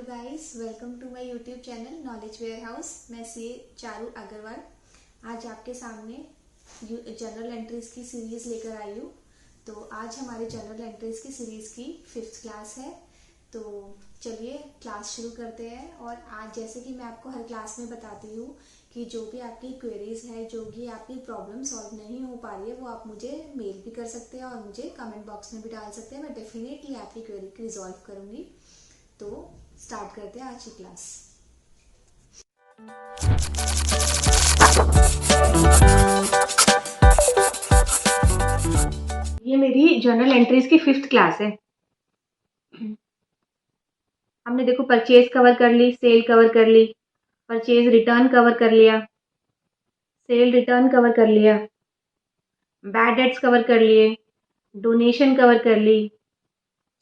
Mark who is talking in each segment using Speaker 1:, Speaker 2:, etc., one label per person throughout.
Speaker 1: Hello guys, welcome to my YouTube channel Knowledge Warehouse. मैं C Charu Agarwal आज आपके सामने जनरल एंट्रीज की सीरीज़ लेकर आई हूँ। तो आज हमारे जनरल एंट्रीज की सीरीज़ की 5th क्लास है। तो चलिए क्लास शुरू करते हैं। और आज जैसे कि मैं आपको हर क्लास में बताती हूँ कि जो भी आपकी क्वेरीज है, जो भी आपकी प्रॉब्लम सॉल्व नहीं हो पा रही है, वो आप मुझे मेल भी कर सकते हैं और मुझे कमेंट बॉक्स में भी डाल सकते हैं। मैं डेफिनेटली आपकी क्वेरी को रिजॉल्व करूँगी। तो स्टार्ट करते हैं आज की क्लास। ये मेरी जर्नल एंट्रीज की 5th क्लास है। हमने देखो परचेज कवर कर ली, सेल कवर कर ली, परचेज रिटर्न कवर कर लिया, सेल रिटर्न कवर कर लिया, बैड डेट्स कवर कर लिए, डोनेशन कवर कर ली,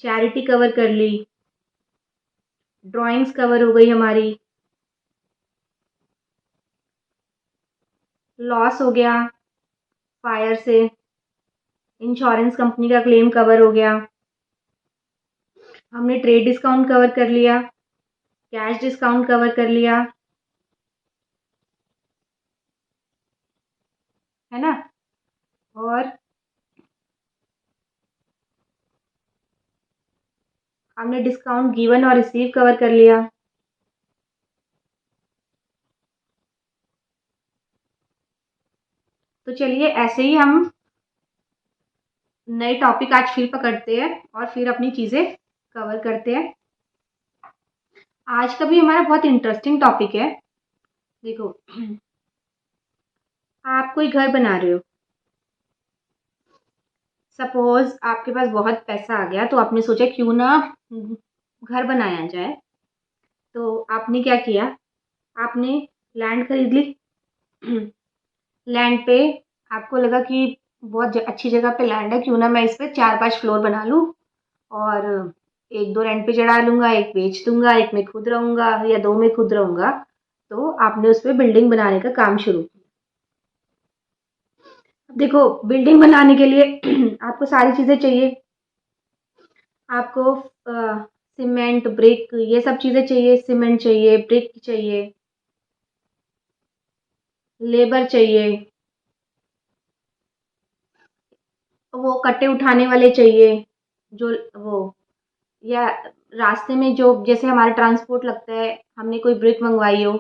Speaker 1: चैरिटी कवर कर ली, ड्राइंग्स कवर हो गई हमारी, लॉस हो गया फायर से, इंश्योरेंस कंपनी का क्लेम कवर हो गया, हमने ट्रेड डिस्काउंट कवर कर लिया, कैश डिस्काउंट कवर कर लिया, है ना। और हमने डिस्काउंट गिवन और रिसीव कवर कर लिया। तो चलिए ऐसे ही हम नए टॉपिक आज फिर पकड़ते हैं और फिर अपनी चीजें कवर करते हैं। आज का भी हमारा बहुत इंटरेस्टिंग टॉपिक है। देखो, आप कोई घर बना रहे हो। सपोज आपके पास बहुत पैसा आ गया, तो आपने सोचा क्यों ना घर बनाया जाए। तो आपने क्या किया, आपने लैंड खरीद ली। लैंड पे आपको लगा कि बहुत अच्छी जगह पे लैंड है, क्यों ना मैं इस पे 4-5 फ्लोर बना लूँ और एक दो रेंट पे चढ़ा लूंगा, एक बेच दूंगा, एक में खुद रहूंगा या दो में खुद रहूंगा। तो आपने उस पर बिल्डिंग बनाने का काम शुरू किया। देखो, बिल्डिंग बनाने के लिए आपको सारी चीजें चाहिए। आपको सीमेंट, ब्रिक, ये सब चीजें चाहिए। सीमेंट चाहिए, ब्रिक चाहिए, लेबर चाहिए, वो कट्टे उठाने वाले चाहिए, जो वो या रास्ते में जो जैसे हमारा ट्रांसपोर्ट लगता है, हमने कोई ब्रिक मंगवाई हो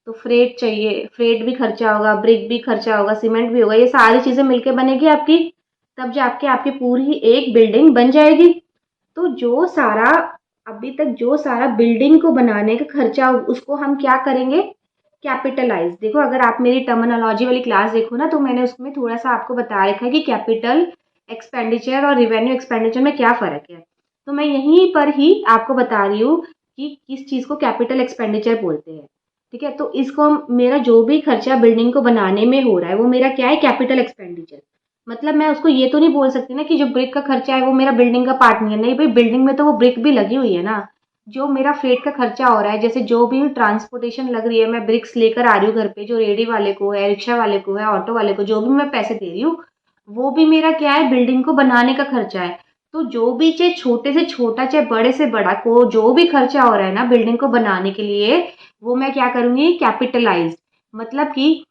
Speaker 1: तो फ्रेट चाहिए, फ्रेट भी खर्चा होगा, ब्रिक भी खर्चा होगा, सीमेंट भी होगा। ये सारी चीजें मिलके बनेगी आपकी, तब जाके आपकी पूरी एक बिल्डिंग बन जाएगी। तो जो सारा अभी तक जो सारा बिल्डिंग को बनाने का खर्चा, उसको हम क्या करेंगे, कैपिटलाइज। देखो, अगर आप मेरी टर्मिनोलॉजी वाली क्लास देखो ना, तो मैंने उसमें थोड़ा सा आपको बता रखा है कि कैपिटल एक्सपेंडिचर और रिवेन्यू एक्सपेंडिचर में क्या फ़र्क है। तो मैं यहीं पर ही आपको बता रही हूँ कि किस चीज़ को कैपिटल एक्सपेंडिचर बोलते हैं। ठीक है, तो इसको मेरा जो भी खर्चा बिल्डिंग को बनाने में हो रहा है, वो मेरा क्या है, कैपिटल एक्सपेंडिचर। मतलब मैं उसको ये तो नहीं बोल सकती ना कि जो ब्रिक का खर्चा है वो मेरा बिल्डिंग का पार्ट नहीं है। नहीं भाई, बिल्डिंग में तो वो ब्रिक भी लगी हुई है ना। जो मेरा फ्रेट का खर्चा हो रहा है, जैसे जो भी ट्रांसपोर्टेशन लग रही है, मैं ब्रिक्स लेकर आ रही हूँ घर पे, जो रेडी वाले को है, रिक्शा वाले को है, ऑटो वाले को, जो भी मैं पैसे दे रही हूँ, वो भी मेरा क्या है, बिल्डिंग को बनाने का खर्चा है। तो जो भी, चाहे छोटे से छोटा चाहे बड़े से बड़ा, को जो भी खर्चा हो रहा है ना बिल्डिंग को बनाने के लिए, वो मैं क्या करूंगी, कैपिटलाइज। मतलब कि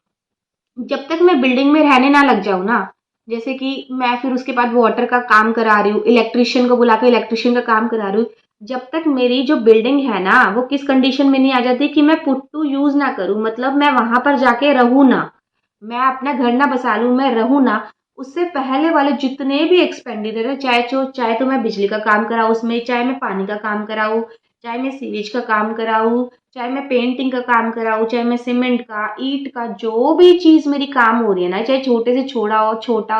Speaker 1: जब तक मैं बिल्डिंग में रहने ना लग जाऊं ना, जैसे कि मैं फिर उसके बाद वाटर का काम करा रही हूँ, इलेक्ट्रिशियन को बुला के इलेक्ट्रिशियन का काम करा रही हूँ, जब तक मेरी जो बिल्डिंग है ना वो किस कंडीशन में नहीं आ जाती कि मैं पुट टू यूज ना करूं, मतलब मैं वहां पर जाके रहूं ना, मैं अपना घर ना बसा लूं, मैं रहूं ना, उससे पहले वाले जितने भी एक्सपेंडिचर है, चाहे तो मैं बिजली का काम कराऊं उसमें, चाहे मैं पानी का काम कराऊं, चाहे मैं सीवेज का काम कराऊं, चाहे मैं पेंटिंग का काम कराऊं, चाहे मैं सीमेंट का, ईंट का, जो भी चीज मेरी काम हो रही है ना, चाहे छोटे से छोटा हो,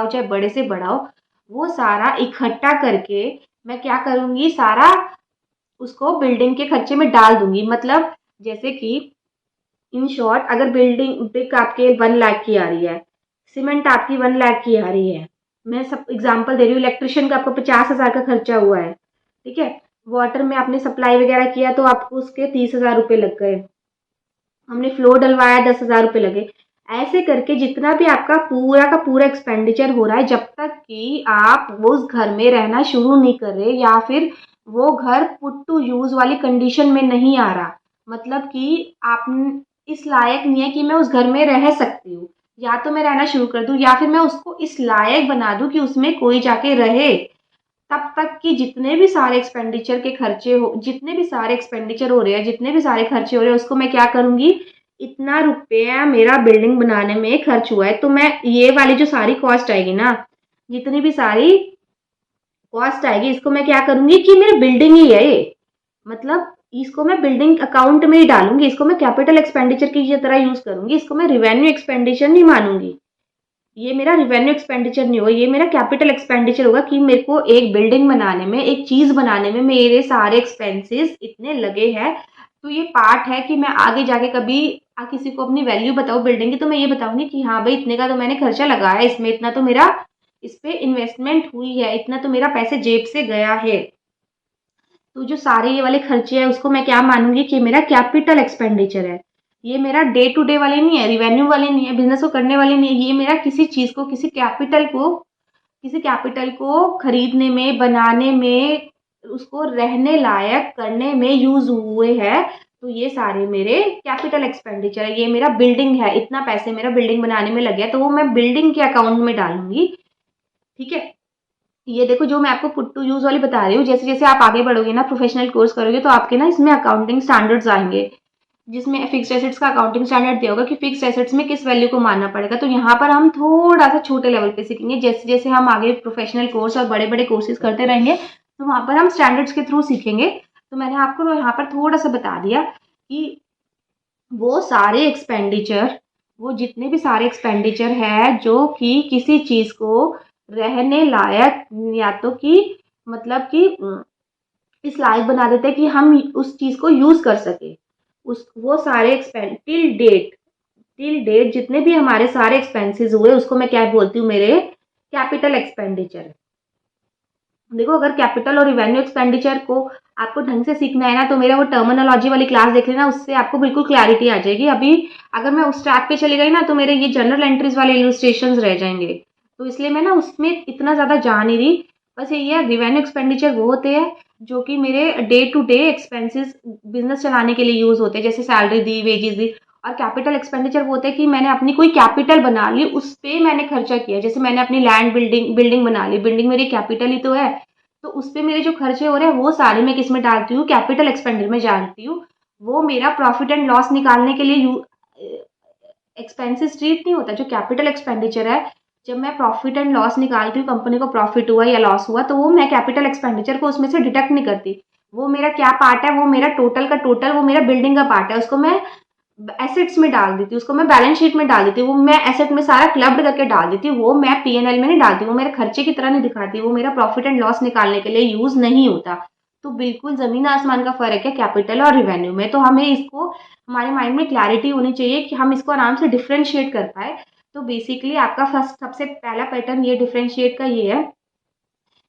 Speaker 1: चाहे बड़े से बड़ा हो, वो सारा इकट्ठा करके मैं क्या करूंगी, सारा उसको बिल्डिंग के खर्चे में डाल दूंगी। मतलब जैसे कि इन शॉर्ट, अगर बिल्डिंग ब्रिक आपके 1 लाख की आ रही है, सीमेंट आपकी 1 लाख की आ रही है, मैं सब एग्जांपल दे रही हूँ, इलेक्ट्रिशियन का आपको 50,000 का खर्चा हुआ है, ठीक है, वाटर में आपने सप्लाई वगैरह किया तो आपको उसके 30,000 रुपये लग गए, हमने फ्लोर डलवाया 10,000 रुपये लगे। ऐसे करके जितना भी आपका पूरा का पूरा एक्सपेंडिचर हो रहा है, जब तक कि आप उस घर में रहना शुरू नहीं कर रहे, या फिर वो घर पुट टू यूज़ वाली कंडीशन में नहीं आ रहा। मतलब कि आप इस लायक नहीं है कि मैं उस घर में रह सकती हूँ। या तो मैं रहना शुरू कर दूँ या फिर मैं उसको इस लायक बना दूँ कि उसमें कोई जाके रहे। तब तक कि जितने भी सारे एक्सपेंडिचर के खर्चे हो, जितने भी सारे एक्सपेंडिचर हो रहे हैं, जितने भी सारे खर्चे हो रहे हैं, उसको मैं क्या करूँगी, इतना रुपया मेरा बिल्डिंग बनाने में खर्च हुआ है, तो मैं ये वाली जो सारी कॉस्ट आएगी ना, जितनी भी सारी कॉस्ट आएगी, इसको मैं क्या करूँगी कि मेरी बिल्डिंग ही है ये। मतलब इसको मैं बिल्डिंग अकाउंट में ही डालूँगी, इसको मैं कैपिटल एक्सपेंडिचर की तरह यूज़ करूँगी, इसको मैं रिवेन्यू एक्सपेंडिचर नहीं मानूँगी। ये मेरा रिवेन्यू एक्सपेंडिचर नहीं होगा, ये मेरा कैपिटल एक्सपेंडिचर होगा कि मेरे को एक बिल्डिंग बनाने में, एक चीज़ बनाने में मेरे सारे एक्सपेंसेस इतने लगे हैं। तो ये पार्ट है कि मैं आगे जाके कभी किसी को अपनी वैल्यू बताऊँ बिल्डिंग की, तो मैं ये बताऊँगी कि हाँ भाई, इतने का तो मैंने खर्चा लगाया है इसमें, इतना तो मेरा इस पे इन्वेस्टमेंट हुई है, इतना तो मेरा पैसे जेब से गया है। तो जो सारे ये वाले खर्चे हैं उसको मैं क्या मानूंगी कि मेरा कैपिटल एक्सपेंडिचर है। ये मेरा डे टू डे वाले नहीं है, रिवेन्यू वाले नहीं है, बिजनेस को करने वाले नहीं है। ये मेरा किसी चीज को, किसी कैपिटल को खरीदने में, बनाने में, उसको रहने लायक करने में यूज हुए हैं। तो ये सारे मेरे कैपिटल एक्सपेंडिचर है। ये मेरा बिल्डिंग है, इतना पैसे मेरा बिल्डिंग बनाने में लग गया, तो वो मैं बिल्डिंग के अकाउंट में डालूंगी। ठीक है। ये देखो, जो मैं आपको पुट टू यूज वाली बता रही हूँ, जैसे जैसे आप आगे बढ़ोगे ना, प्रोफेशनल कोर्स करोगे, तो आपके ना इसमें अकाउंटिंग स्टैंडर्ड्स आएंगे, जिसमें फिक्स्ड एसेट्स का अकाउंटिंग स्टैंडर्ड दिया होगा कि फिक्स्ड एसेट्स में किस वैल्यू को मानना पड़ेगा। तो यहाँ पर हम थोड़ा सा छोटे लेवल पे सीखेंगे, जैसे जैसे हम आगे प्रोफेशनल कोर्स और बड़े बड़े कोर्सेज करते रहेंगे, तो वहाँ पर हम स्टैंडर्ड्स के थ्रू सीखेंगे। तो मैंने आपको यहाँ पर थोड़ा सा बता दिया कि वो सारे एक्सपेंडिचर, वो जितने भी सारे एक्सपेंडिचर है जो कि किसी चीज को रहने लायक, या तो कि मतलब कि इस लायक बना देते हैं कि हम उस चीज को यूज कर सके, उस वो सारे एक्सपेंड टिल डेट जितने भी हमारे सारे एक्सपेंसेस हुए, उसको मैं क्या बोलती हूँ, मेरे कैपिटल एक्सपेंडिचर। देखो, अगर कैपिटल और रिवेन्यू एक्सपेंडिचर को आपको ढंग से सीखना है ना, तो मेरा वो टर्मिनोलॉजी वाली क्लास देख लेना, उससे आपको बिल्कुल क्लैरिटी आ जाएगी। अभी अगर मैं उस ट्रैक पे चली गई ना, तो मेरे ये जनरल एंट्रीज वाले इलस्ट्रेशन रह जाएंगे। तो इसलिए मैं ना उसमें इतना ज़्यादा जा नहीं रही। बस यही है, रिवेन्यू एक्सपेंडिचर वो होते हैं जो कि मेरे day to day expenses business चलाने के लिए यूज होते हैं, जैसे सैलरी दी, वेजेस दी। और कैपिटल एक्सपेंडिचर वो होते हैं कि मैंने अपनी कोई कैपिटल बना ली, उस पे मैंने खर्चा किया। जैसे मैंने अपनी लैंड बिल्डिंग बिल्डिंग बना ली, बिल्डिंग मेरी कैपिटल ही तो है। तो उस पे मेरे जो खर्चे हो रहे हैं, वो सारे मैं किस में डालती हूँ, कैपिटल एक्सपेंडिचर में डालती हूँ। वो मेरा प्रॉफिट एंड लॉस निकालने के लिए एक्सपेंसिव ट्रीट नहीं होता। जो कैपिटल एक्सपेंडिचर है, जब मैं प्रॉफिट एंड लॉस निकालती हूँ, कंपनी को प्रॉफिट हुआ या लॉस हुआ, तो वो मैं कैपिटल एक्सपेंडिचर को उसमें से डिडक्ट नहीं करती। वो मेरा क्या पार्ट है, वो मेरा टोटल का टोटल, वो मेरा बिल्डिंग का पार्ट है, उसको मैं एसेट्स में डाल देती हूँ, उसको मैं बैलेंस शीट में डाल देती हूँ, वो मैं एसेट में सारा क्लब्ड करके डाल देती हूँ। वो मैं पीएनएल में नहीं डालती, वो मेरे खर्चे की तरह नहीं दिखाती, वो मेरा प्रॉफिट एंड लॉस निकालने के लिए यूज नहीं होता। तो बिल्कुल जमीन आसमान का फर्क है कैपिटल और रिवेन्यू में। तो हमें इसको, हमारे माइंड में क्लैरिटी होनी चाहिए कि हम इसको आराम से डिफ्रेंशिएट कर पाए। तो बेसिकली आपका फर्स्ट, सबसे पहला पैटर्न ये डिफ्रेंशिएट का ये है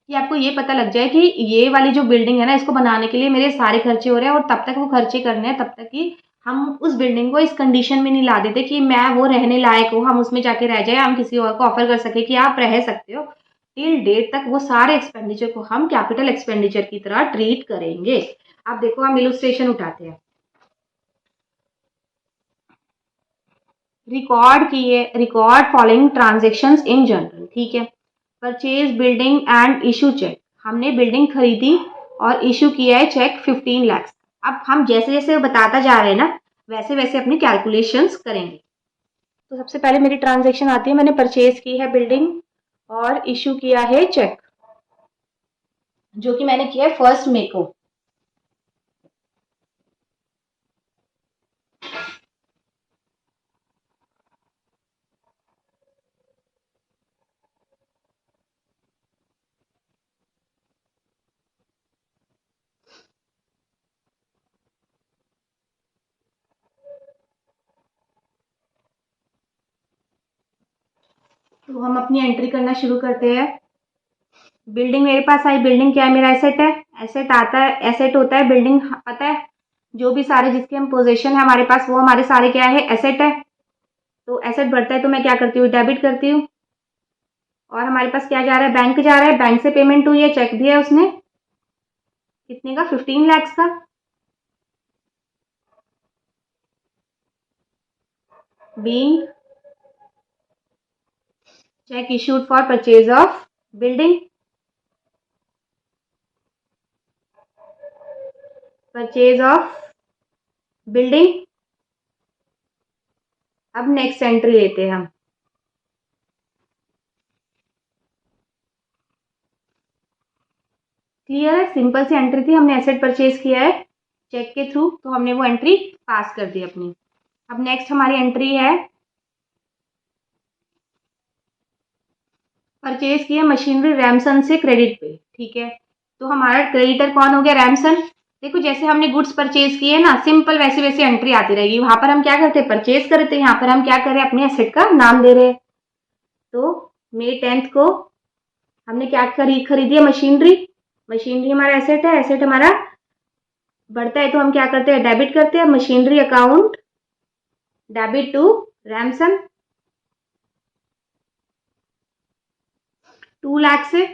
Speaker 1: कि आपको ये पता लग जाए कि ये वाली जो बिल्डिंग है ना, इसको बनाने के लिए मेरे सारे खर्चे हो रहे हैं, और तब तक वो खर्चे करने हैं, तब तक कि हम उस बिल्डिंग को इस कंडीशन में नहीं ला देते कि मैं वो रहने लायक हूँ, हम उसमें जाके रह जाए, हम किसी और को ऑफर कर सके कि आप रह सकते हो। टिल डेट तक वो सारे एक्सपेंडिचर को हम कैपिटल एक्सपेंडिचर की तरह ट्रीट करेंगे। अब देखो, हम इलुस्ट्रेशन उठाते हैं। Record following transactions in journal. ठीक है। Purchase building and issue cheque. हमने बिल्डिंग खरीदी और इशू किया है चेक 15 लाख। अब हम जैसे जैसे बताता जा रहे हैं ना, वैसे वैसे अपनी कैलकुलेशंस करेंगे। तो सबसे पहले मेरी ट्रांजेक्शन आती है, मैंने परचेज की है बिल्डिंग और इशू किया है चेक, जो कि मैंने किया है 1 मई को। तो हम अपनी एंट्री करना शुरू करते हैं। बिल्डिंग मेरे पास आई, बिल्डिंग क्या है, मेरा एसेट है। एसेट आता है, एसेट होता है बिल्डिंग, पता है। जो भी सारे जिसके हम पोजीशन है हमारे पास, वो हमारे सारे क्या है, एसेट है। तो एसेट बढ़ता है तो मैं क्या करती हूँ, डेबिट करती हूँ। और हमारे पास क्या जा रहा है, बैंक जा रहा है, बैंक से पेमेंट हुई है, चेक दिया है उसने। कितने का? 15 lakhs का। Being check issued for purchase of building, purchase of building. अब नेक्स्ट एंट्री लेते हैं हम। क्लियर है? सिंपल सी एंट्री थी, हमने एसेट परचेज किया है चेक के थ्रू, तो हमने वो एंट्री पास कर दी अपनी। अब नेक्स्ट हमारी एंट्री है, परचेज किया मशीनरी रैमसन से क्रेडिट पे। ठीक है, तो हमारा क्रेडिटर कौन हो गया? रैमसन। देखो जैसे हमने गुड्स परचेज किए ना, सिंपल वैसे वैसे एंट्री आती रहेगी। वहां पर हम क्या करते हैं? परचेज करते हैं। यहाँ पर हम क्या कर रहे हैं? अपने एसेट का नाम दे रहे हैं। तो May 10 को हमने क्या खरीदी है? मशीनरी। मशीनरी हमारा एसेट है, एसेट हमारा बढ़ता है तो हम क्या करते हैं? डेबिट करते हैं। Machinery account debit to Ramson 2 lakh से।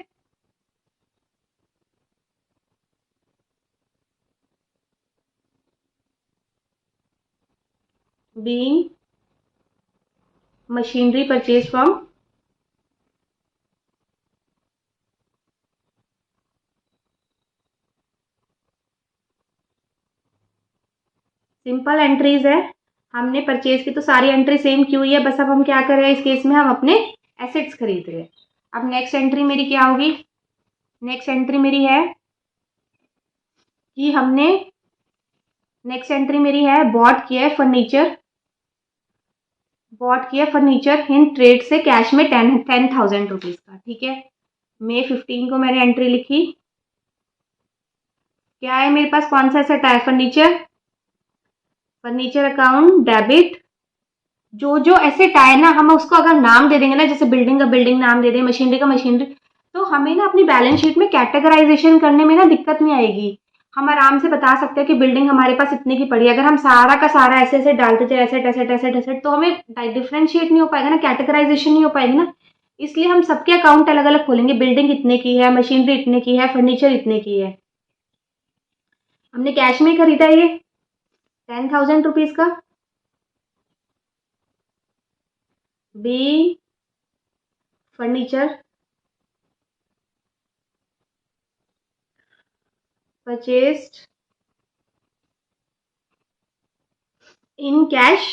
Speaker 1: Being machinery purchase from simple entries है, हमने परचेज की तो सारी एंट्री सेम की हुई है, बस अब हम क्या कर रहे हैं? इस केस में हम अपने एसेट्स खरीद रहे हैं। अब नेक्स्ट एंट्री मेरी क्या होगी? नेक्स्ट एंट्री मेरी है कि हमने नेक्स्ट एंट्री मेरी है बॉट किया है फर्नीचर, बॉट किया फर्नीचर इन ट्रेड से कैश में 10,000 रुपीज का। ठीक है, May 15 को मैंने एंट्री लिखी। क्या है मेरे पास? कौन सा एसेट है? फर्नीचर। फर्नीचर अकाउंट डेबिट, जो जो एसेट आए ना हम उसको अगर नाम दे देंगे ना, जैसे बिल्डिंग का बिल्डिंग नाम दे दें, मशीनरी का मशीनरी, तो हमें ना अपनी बैलेंस शीट में कैटेगराइजेशन करने में ना दिक्कत नहीं आएगी। हम आराम से बता सकते हैं कि बिल्डिंग हमारे पास इतने की पड़ी है। अगर हम सारा का सारा ऐसे ऐसे डालते जाए एसेट एसेट एसेट एसेट, तो हमें डिफ्रेंशिएट नहीं हो पाएगा ना, कैटेगराइजेशन नहीं हो पाएगी ना। इसलिए हम सबके अकाउंट अलग अलग खोलेंगे। बिल्डिंग इतने की है, मशीनरी इतने की है, फर्नीचर इतने की है। हमने कैश में खरीदा ये 10,000 रुपीज का। B furniture purchased in cash.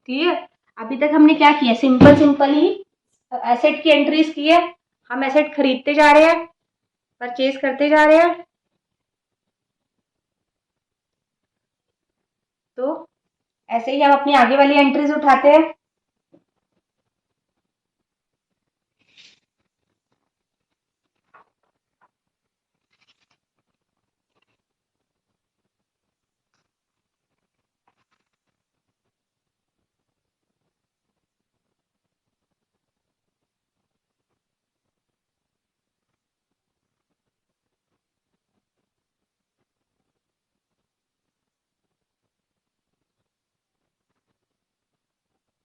Speaker 1: Clear? अभी तक हमने क्या किया? सिंपल सिंपल ही एसेट की एंट्रीज की है। हम एसेट खरीदते जा रहे हैं, परचेज करते जा रहे हैं। तो ऐसे ही हम अपनी आगे वाली एंट्रीज उठाते हैं।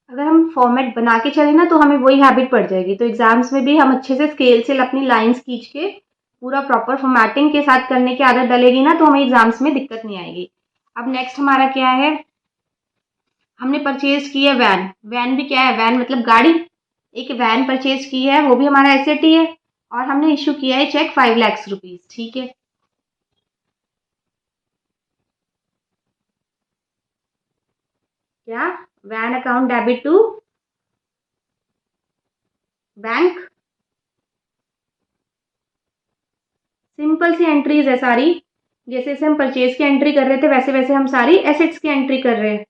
Speaker 1: अगर हम फॉर्मेट बना के चले ना तो हमें वही हैबिट पड़ जाएगी, तो एग्जाम्स में भी हम अच्छे से स्केल से अपनी लाइंस खींच के पूरा प्रॉपर फॉर्मेटिंग के साथ करने की आदत डलेगी ना, तो हमें एग्जाम्स में दिक्कत नहीं आएगी। अब नेक्स्ट हमारा क्या है? हमने परचेज की है वैन। वैन भी क्या है? वैन मतलब गाड़ी। एक वैन परचेज की है, वो भी हमारा एसेट ही है। और हमने इशू किया है चेक 5 लाख रुपीज। ठीक है, क्या? Van account debit to bank. Simple सी एंट्रीज है सारी, जैसे जैसे हम परचेज की एंट्री कर रहे थे वैसे वैसे हम सारी एसेट्स की एंट्री कर रहे हैं।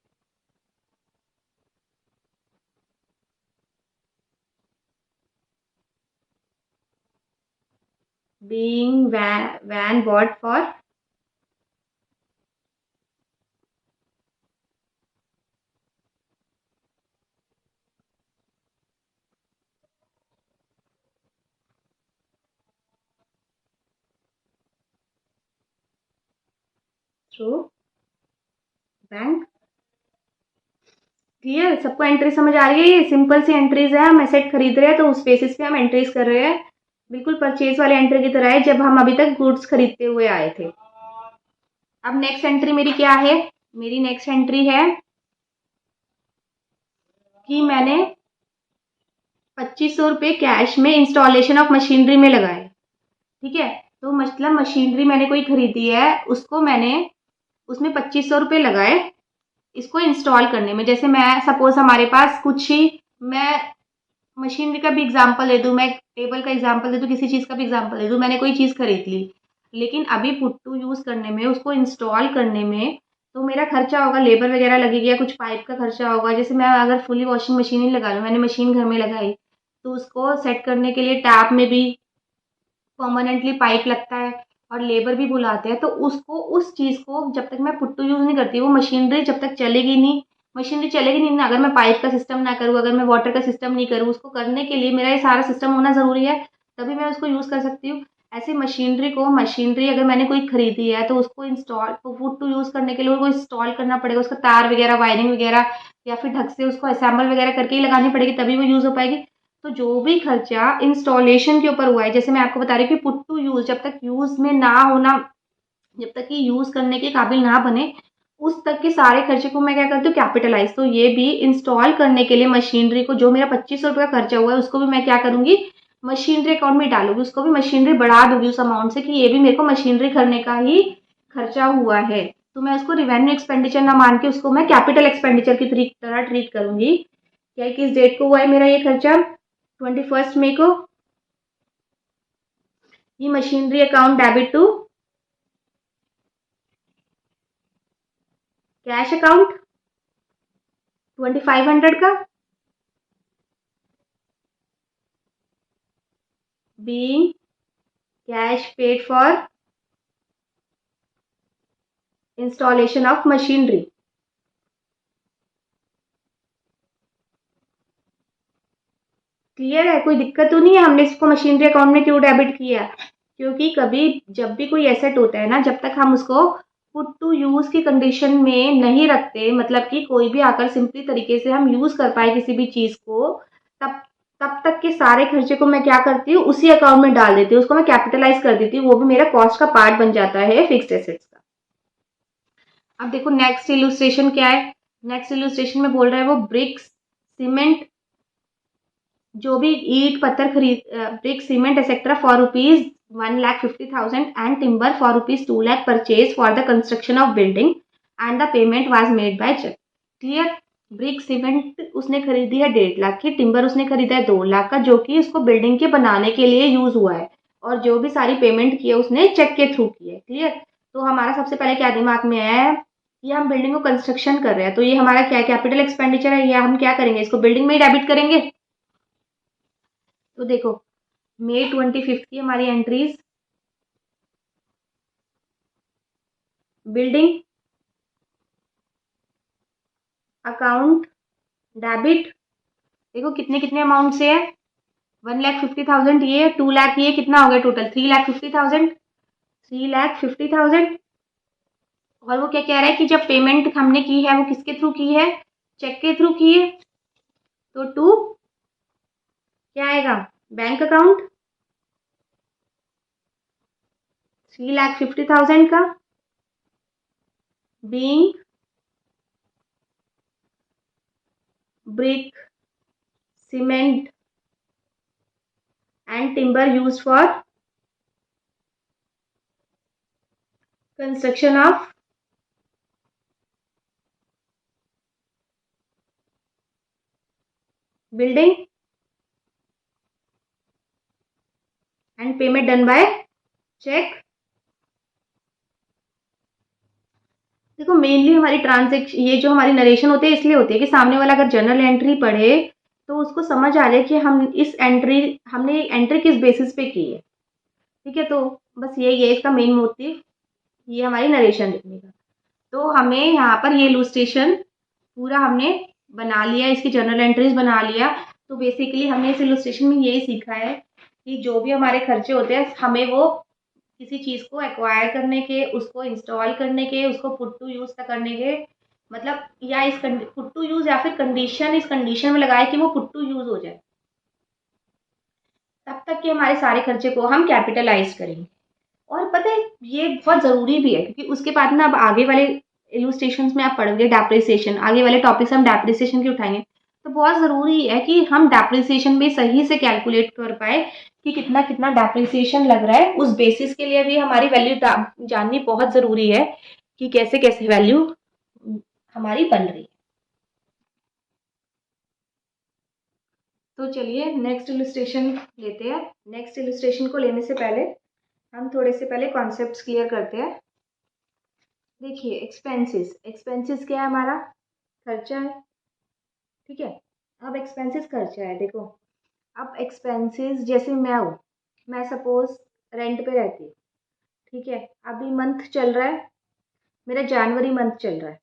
Speaker 1: Being van bought for through bank. Clear? सबको एंट्री समझ आ रही है? ये सिंपल सी एंट्रीज है, हम एसेट खरीद रहे हैं तो उस बेसिस पे हम एंट्रीज कर रहे हैं। बिल्कुल परचेज वाले एंट्री की तरह है, जब हम अभी तक गुड्स खरीदते हुए आए थे। अब नेक्स्ट एंट्री मेरी क्या है? मेरी नेक्स्ट एंट्री है कि मैंने 2500 रुपये कैश में इंस्टॉलेशन ऑफ मशीनरी में लगाए। ठीक है, तो मतलब मशीनरी मैंने कोई खरीदी है, उसको मैंने उसमें 2500 रुपये लगाए इसको इंस्टॉल करने में। जैसे मैं सपोज हमारे पास कुछ ही, मैं मशीनरी का भी एग्जांपल दे दूँ, मैं टेबल का एग्जांपल दे दूँ, किसी चीज़ का भी एग्जांपल दे दूँ। मैंने कोई चीज़ खरीद ली, लेकिन अभी पुट टू यूज़ करने में, उसको इंस्टॉल करने में तो मेरा खर्चा होगा, लेबर वगैरह लगेगी या कुछ पाइप का खर्चा होगा। जैसे मैं अगर फुली वॉशिंग मशीन ही लगा लूँ, मैंने मशीन घर में लगाई, तो उसको सेट करने के लिए टैप में भी परमानेंटली पाइप लगता है और लेबर भी बुलाते हैं। तो उसको, उस चीज़ को जब तक मैं पुट टू यूज़ नहीं करती, वो मशीनरी जब तक चलेगी नहीं, मशीनरी चलेगी नहीं ना अगर मैं पाइप का सिस्टम ना करूँ, अगर मैं वाटर का सिस्टम नहीं करूँ। उसको करने के लिए मेरा ये सारा सिस्टम होना ज़रूरी है, तभी मैं उसको यूज़ कर सकती हूँ। ऐसे मशीनरी अगर मैंने कोई खरीदी है, तो उसको इंस्टॉल, तो पुट टू यूज़ करने के लिए उसको इंस्टॉल करना पड़ेगा, उसका तार वगैरह, वायरिंग वगैरह, या फिर ढंग से उसको असेंबल वगैरह करके ही लगानी पड़ेगी, तभी वो यूज़ हो पाएगी। तो जो भी खर्चा इंस्टॉलेशन के ऊपर हुआ है, जैसे मैं आपको बता रही हूँ कि पुट टू यूज़, जब तक यूज़ में ना होना, जब तक कि यूज़ करने के काबिल ना बने, उस तक के सारे खर्चे को मैं क्या करती हूँ, कैपिटलाइज़। तो ये भी इंस्टॉल करने के लिए मशीनरी को, जो मेरा 2500 रुपये का खर्चा हुआ है, उसको भी मैं क्या करूँगी, मशीनरी अकाउंट में डालूँगी। उसको भी मशीनरी बढ़ा दूँगी उस अमाउंट से कि ये भी मेरे को मशीनरी खरीदने का ही खर्चा हुआ है। तो मैं उसको रेवेन्यू एक्सपेंडिचर ना मान के उसको मैं कैपिटल एक्सपेंडिचर की तरह ट्रीट करूँगी। क्या किस डेट को हुआ है मेरा ये खर्चा? 21 मई को। ये machinery account debit to cash account 2500 का, being cash paid for installation of machinery। Clear है? कोई दिक्कत तो नहीं है? हमने इसको मशीनरी अकाउंट में क्यों डेबिट किया? क्योंकि कभी जब भी कोई एसेट होता है ना, जब तक हम उसको पुट टू यूज की कंडीशन में नहीं रखते, मतलब कि कोई भी आकर सिंपली तरीके से हम यूज कर पाए किसी भी चीज को, तब तब तक के सारे खर्चे को मैं क्या करती हूँ, उसी अकाउंट में डाल देती हूँ, उसको मैं कैपिटलाइज कर देती हूँ। वो भी मेरा कॉस्ट का पार्ट बन जाता है फिक्स्ड एसेट्स का। अब देखो नेक्स्ट इलुस्ट्रेशन क्या है। नेक्स्ट इलुस्ट्रेशन में बोल रहा है वो ब्रिक्स, सीमेंट, जो भी ईंट पत्थर खरीद, brick cement etcetera for ₹1,50,000 and timber for ₹2 lakh purchase for the construction of building and the payment was made by cheque. Clear? Brick cement उसने खरीदी है 1.5 लाख की, टिम्बर उसने खरीदा है 2 लाख का, जो कि उसको बिल्डिंग के बनाने के लिए यूज हुआ है, और जो भी सारी पेमेंट की है उसने चेक के थ्रू की है। क्लियर? तो हमारा सबसे पहले क्या दिमाग में आया है, ये हम बिल्डिंग को कंस्ट्रक्शन कर रहे हैं, तो ये हमारा क्या कैपिटल एक्सपेंडिचर है, या हम क्या करेंगे, इसको बिल्डिंग में ही डेबिट करेंगे। तो देखो May 25 की हमारी एंट्रीज, बिल्डिंग अकाउंट डेबिट। देखो कितने कितने अमाउंट से है, 1,50,000 ये, 2 लाख ये, कितना हो गया टोटल, 3,50,000, 3,50,000। और वो क्या कह रहा है कि जब पेमेंट हमने की है वो किसके थ्रू की है, चेक के थ्रू की है। तो टू क्या आएगा, बैंक अकाउंट 3,50,000 का, being brick cement and timber use for construction of building and payment done by cheque. देखो मेनली हमारी ट्रांजेक्शन, ये जो हमारी नरेशन होते हैं इसलिए होती है कि सामने वाला अगर जर्नल एंट्री पढ़े तो उसको समझ आ जाए कि हमने एंट्री किस बेसिस पे की है। ठीक है, तो बस यही है इसका मेन मोटिव, ये हमारी नरेशन लिखने का। तो हमें यहाँ पर ये इलुस्ट्रेशन पूरा हमने बना लिया, इसकी जर्नल एंट्रीज बना लिया। तो बेसिकली हमने इस इलुस्ट्रेशन में यही सीखा है कि जो भी हमारे खर्चे होते हैं, हमें वो किसी चीज़ को एक्वायर करने के, उसको इंस्टॉल करने के, उसको पुट टू यूज़ करने के, मतलब या इस पुट टू यूज़ या फिर कंडीशन, इस कंडीशन में लगाए कि वो पुट टू यूज़ हो जाए। तब तक के हमारे सारे खर्चे को हम कैपिटलाइज करेंगे। और पता है ये बहुत ज़रूरी भी है, क्योंकि उसके बाद ना अब आगे वाले इलस्ट्रेशंस में आप पढ़ोगे डेप्रिसिएशन, आगे वाले टॉपिक्स हम डेप्रिसिएशन के उठाएंगे, तो बहुत ज़रूरी है कि हम डेप्रिसिएशन भी सही से कैलकुलेट कर पाए कि कितना कितना डेप्रिसिएशन लग रहा है। उस बेसिस के लिए भी हमारी वैल्यू जाननी बहुत ज़रूरी है कि कैसे कैसे वैल्यू हमारी बन रही है। तो चलिए नेक्स्ट इलस्ट्रेशन लेते हैं। नेक्स्ट इलस्ट्रेशन को लेने से पहले हम थोड़े से पहले कॉन्सेप्ट्स क्लियर करते हैं। देखिए एक्सपेंसेस, एक्सपेंसेस क्या है, हमारा खर्चा है, ठीक है। अब एक्सपेंसेस खर्चा है, देखो अब एक्सपेंसेस जैसे मैं हूँ, मैं सपोज रेंट पे रहती हूँ, ठीक है। अभी मंथ चल रहा है, मेरा जनवरी मंथ चल रहा है।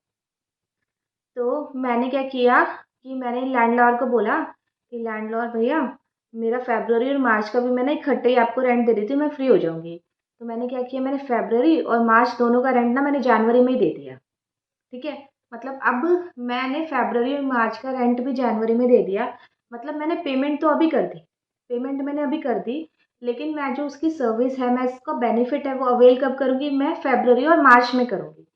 Speaker 1: तो मैंने क्या किया कि मैंने लैंडलॉर्ड को बोला कि लैंडलॉर्ड भैया, मेरा फरवरी और मार्च का भी मैंने इकट्ठे ही आपको रेंट दे दी थी, मैं फ्री हो जाऊंगी। तो मैंने क्या किया, मैंने फरवरी और मार्च दोनों का रेंट ना मैंने जनवरी में ही दे दिया, ठीक है। मतलब अब मैंने फरवरी और मार्च का रेंट भी जनवरी में दे दिया। मतलब मैंने पेमेंट तो अभी कर दी, पेमेंट मैंने अभी कर दी, लेकिन मैं जो उसकी सर्विस है, मैं इसका बेनिफिट है वो अवेल कब करूँगी, मैं फरवरी और मार्च में करूँगी।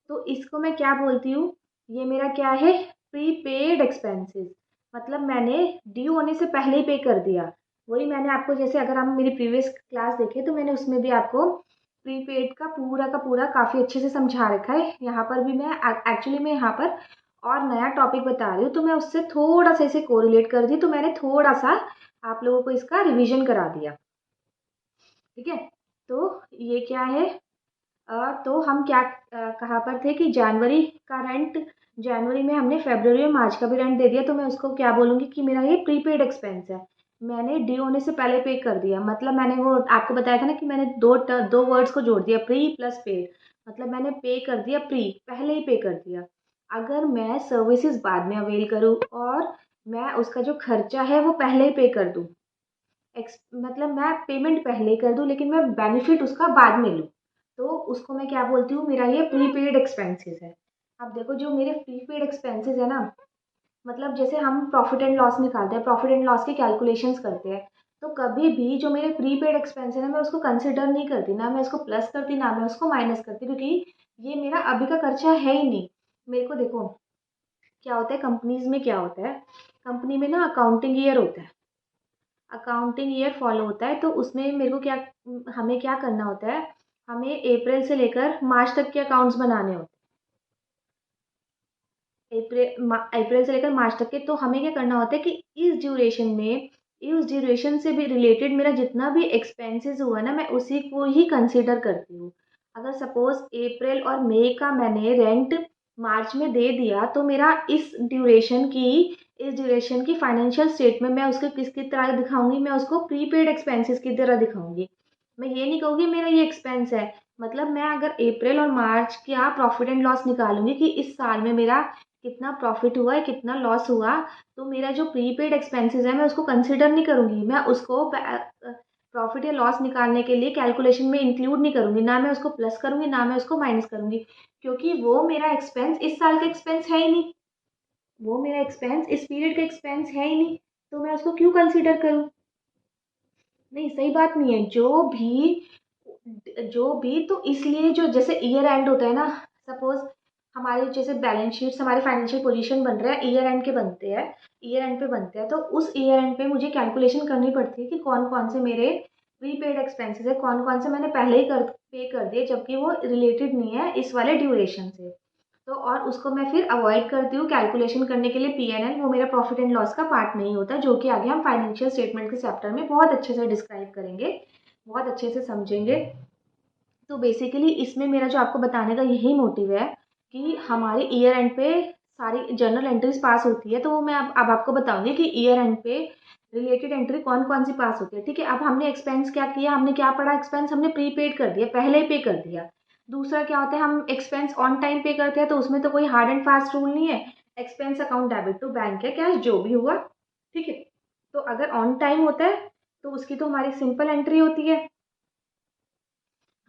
Speaker 1: तो इसको मैं क्या बोलती हूँ, ये मेरा क्या है, प्रीपेड एक्सपेंसेस। मतलब मैंने ड्यू होने से पहले ही पे कर दिया। वही मैंने आपको, जैसे अगर हम मेरी प्रीवियस क्लास देखें तो मैंने उसमें भी आपको प्रीपेड का पूरा काफ़ी अच्छे से समझा रखा है। यहाँ पर भी मैं एक्चुअली मैं यहाँ पर और नया टॉपिक बता रही हूँ, तो मैं उससे थोड़ा सा इसे कोरिलेट कर दी, तो मैंने थोड़ा सा आप लोगों को इसका रिवीजन करा दिया, ठीक है। तो ये क्या है, तो हम क्या कहाँ पर थे कि जनवरी का रेंट, जनवरी में हमने फरवरी और मार्च का भी रेंट दे दिया, तो मैं उसको क्या बोलूँगी कि मेरा ये प्रीपेड एक्सपेंस है। मैंने ड्यू होने से पहले पे कर दिया। मतलब मैंने वो आपको बताया था ना कि मैंने दो वर्ड्स को जोड़ दिया, प्री प्लस पेड। मतलब मैंने पे कर दिया, प्री पहले ही पे कर दिया। अगर मैं सर्विसेज बाद में अवेल करूँ और मैं उसका जो खर्चा है वो पहले ही पे कर दूँ, मतलब मैं पेमेंट पहले कर दूँ लेकिन मैं बेनिफिट उसका बाद में लूँ, तो उसको मैं क्या बोलती हूँ, मेरा ये प्रीपेड एक्सपेंसेस है। अब देखो जो मेरे प्रीपेड एक्सपेंसेस है ना, मतलब जैसे हम प्रॉफिट एंड लॉस निकालते हैं, प्रॉफिट एंड लॉस की कैलकुलेशंस करते हैं, तो कभी भी जो मेरे प्रीपेड एक्सपेंस है ना, मैं उसको कंसिडर नहीं करती, ना मैं उसको प्लस करती ना मैं उसको माइनस करती, क्योंकि ये मेरा अभी का खर्चा है ही नहीं। मेरे को देखो क्या होता है, कंपनीज में क्या होता है, कंपनी में ना अकाउंटिंग ईयर होता है, अकाउंटिंग ईयर फॉलो होता है, तो उसमें मेरे को क्या, हमें क्या करना होता है, हमें अप्रैल से लेकर मार्च तक के अकाउंट्स बनाने होते हैं, अप्रैल से लेकर मार्च तक के। तो हमें क्या करना होता है कि इस ड्यूरेशन में, इस ड्यूरेशन से भी रिलेटेड मेरा जितना भी एक्सपेंसेस हुआ ना, मैं उसी को ही कंसिडर करती हूँ। अगर सपोज अप्रैल और मई का मैंने रेंट मार्च में दे दिया, तो मेरा इस ड्यूरेशन की फाइनेंशियल स्टेटमेंट मैं उसको किसकी तरह दिखाऊंगी, मैं उसको प्रीपेड एक्सपेंसेस की तरह दिखाऊंगी। मैं ये नहीं कहूँगी मेरा ये एक्सपेंस है। मतलब मैं अगर अप्रैल और मार्च का प्रॉफिट एंड लॉस निकालूंगी कि इस साल में मेरा कितना प्रॉफिट हुआ है कितना लॉस हुआ, तो मेरा जो प्रीपेड एक्सपेंसेस है मैं उसको कंसिडर नहीं करूँगी, मैं उसको प्रॉफिट या लॉस निकालने के लिए कैलकुलेशन में इंक्लूड नहीं करूँगी, ना मैं उसको प्लस करूँगी ना मैं उसको माइनस करूँगी, क्योंकि वो मेरा एक्सपेंस इस साल का एक्सपेंस है ही नहीं, वो मेरा एक्सपेंस इस पीरियड का एक्सपेंस है ही नहीं, तो मैं उसको क्यों कंसिडर करूँ। नहीं सही बात नहीं है, जो भी तो इसलिए जो जैसे ईयर एंड होता है ना, सपोज हमारे जैसे बैलेंस शीट्स, हमारे फाइनेंशियल पोजीशन बन रहे हैं ईयर एंड के बनते हैं, ईयर एंड पे बनते हैं, तो उस ईयर एंड पे मुझे कैलकुलेशन करनी पड़ती है कि कौन कौन से मेरे प्रीपेड एक्सपेंसेस है, कौन कौन से मैंने पहले ही कर पे कर दिए जबकि वो रिलेटेड नहीं है इस वाले ड्यूरेशन से। तो और उसको मैं फिर अवॉइड करती हूँ कैलकुलेशन करने के लिए, पीएनएल वो मेरा प्रॉफिट एंड लॉस का पार्ट नहीं होता, जो कि आगे हम फाइनेंशियल स्टेटमेंट के चैप्टर में बहुत अच्छे से डिस्क्राइब करेंगे, बहुत अच्छे से समझेंगे। तो बेसिकली इसमें मेरा जो आपको बताने का यही मोटिव है कि हमारे ईयर एंड पे सारी जर्नल एंट्रीज पास होती है, तो वो मैं अब आपको बताऊंगी कि ईयर एंड पे रिलेटेड एंट्री कौन कौन सी पास होती है, ठीक है। अब हमने एक्सपेंस क्या किया, हमने क्या पढ़ा, एक्सपेंस हमने प्रीपेड कर दिया, पहले ही पे कर दिया। दूसरा क्या होता है, हम एक्सपेंस ऑन टाइम पे करते हैं, तो उसमें तो कोई हार्ड एंड फास्ट रूल नहीं है, expense account debit to bank है कैश जो भी हुआ, ठीक है। तो अगर ऑन टाइम होता है तो उसकी तो हमारी सिंपल एंट्री होती है,